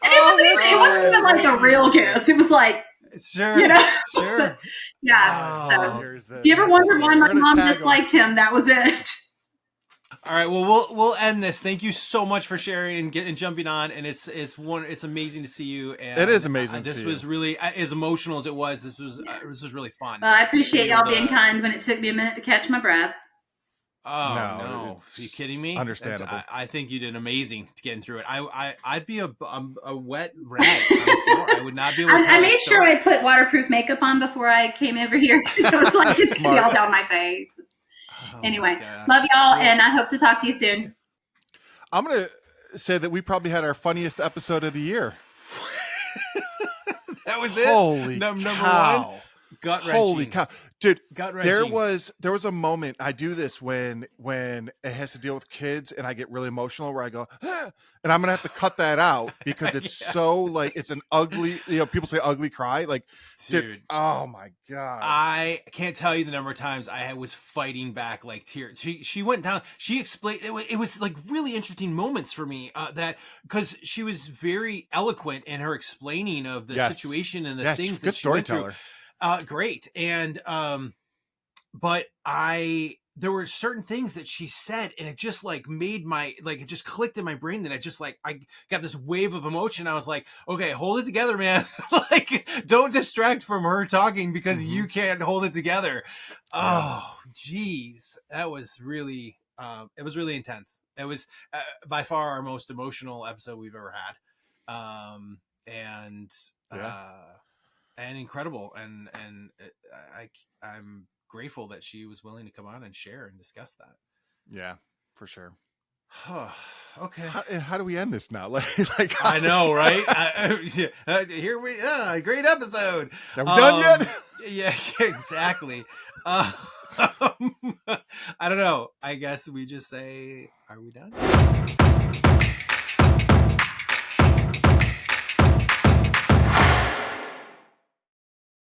It wasn't even like a real kiss. It was like, sure, you know, sure. Yeah. Oh, so, if you ever wondered why my mom disliked him, that was it. All right. Well, we'll end this. Thank you so much for sharing and jumping on. And it's amazing to see you. And it is amazing. This was really as emotional as it was. This was really fun. Well, I appreciate y'all being kind when it took me a minute to catch my breath. Oh no! Are you kidding me? Understandable. I think you did amazing getting through it. I'd be a wet rag on the floor. I would not be able to. I made sure I put waterproof makeup on before I came over here. It was like it's gonna be all down my face. Oh, anyway, love y'all, and I hope to talk to you soon. I'm gonna say that we probably had our funniest episode of the year. That was it. Holy number cow. One. Gut-wrenching. Holy cow, dude! Gut-wrenching. There was a moment. I do this when it has to deal with kids, and I get really emotional. Where I go, ah! And I'm gonna have to cut that out because it's so like it's an ugly. You know, people say ugly cry. Like, dude, oh my god! I can't tell you the number of times I was fighting back like tears. She went down. She explained. It was like really interesting moments for me. That because she was very eloquent in her explaining of the situation and the things that she went through. Great. And, but there were certain things that she said and it just like made it just clicked in my brain that I got this wave of emotion. I was like, okay, hold it together, man. Like, don't distract from her talking because you can't hold it together. Oh, geez. That was really, it was really intense. It was by far our most emotional episode we've ever had. And incredible, and I'm grateful that she was willing to come on and share and discuss that. Yeah, for sure. Okay. How do we end this now? Like I know, right? Here we great episode. Are we done yet? Yeah, exactly. I don't know. I guess we just say, are we done?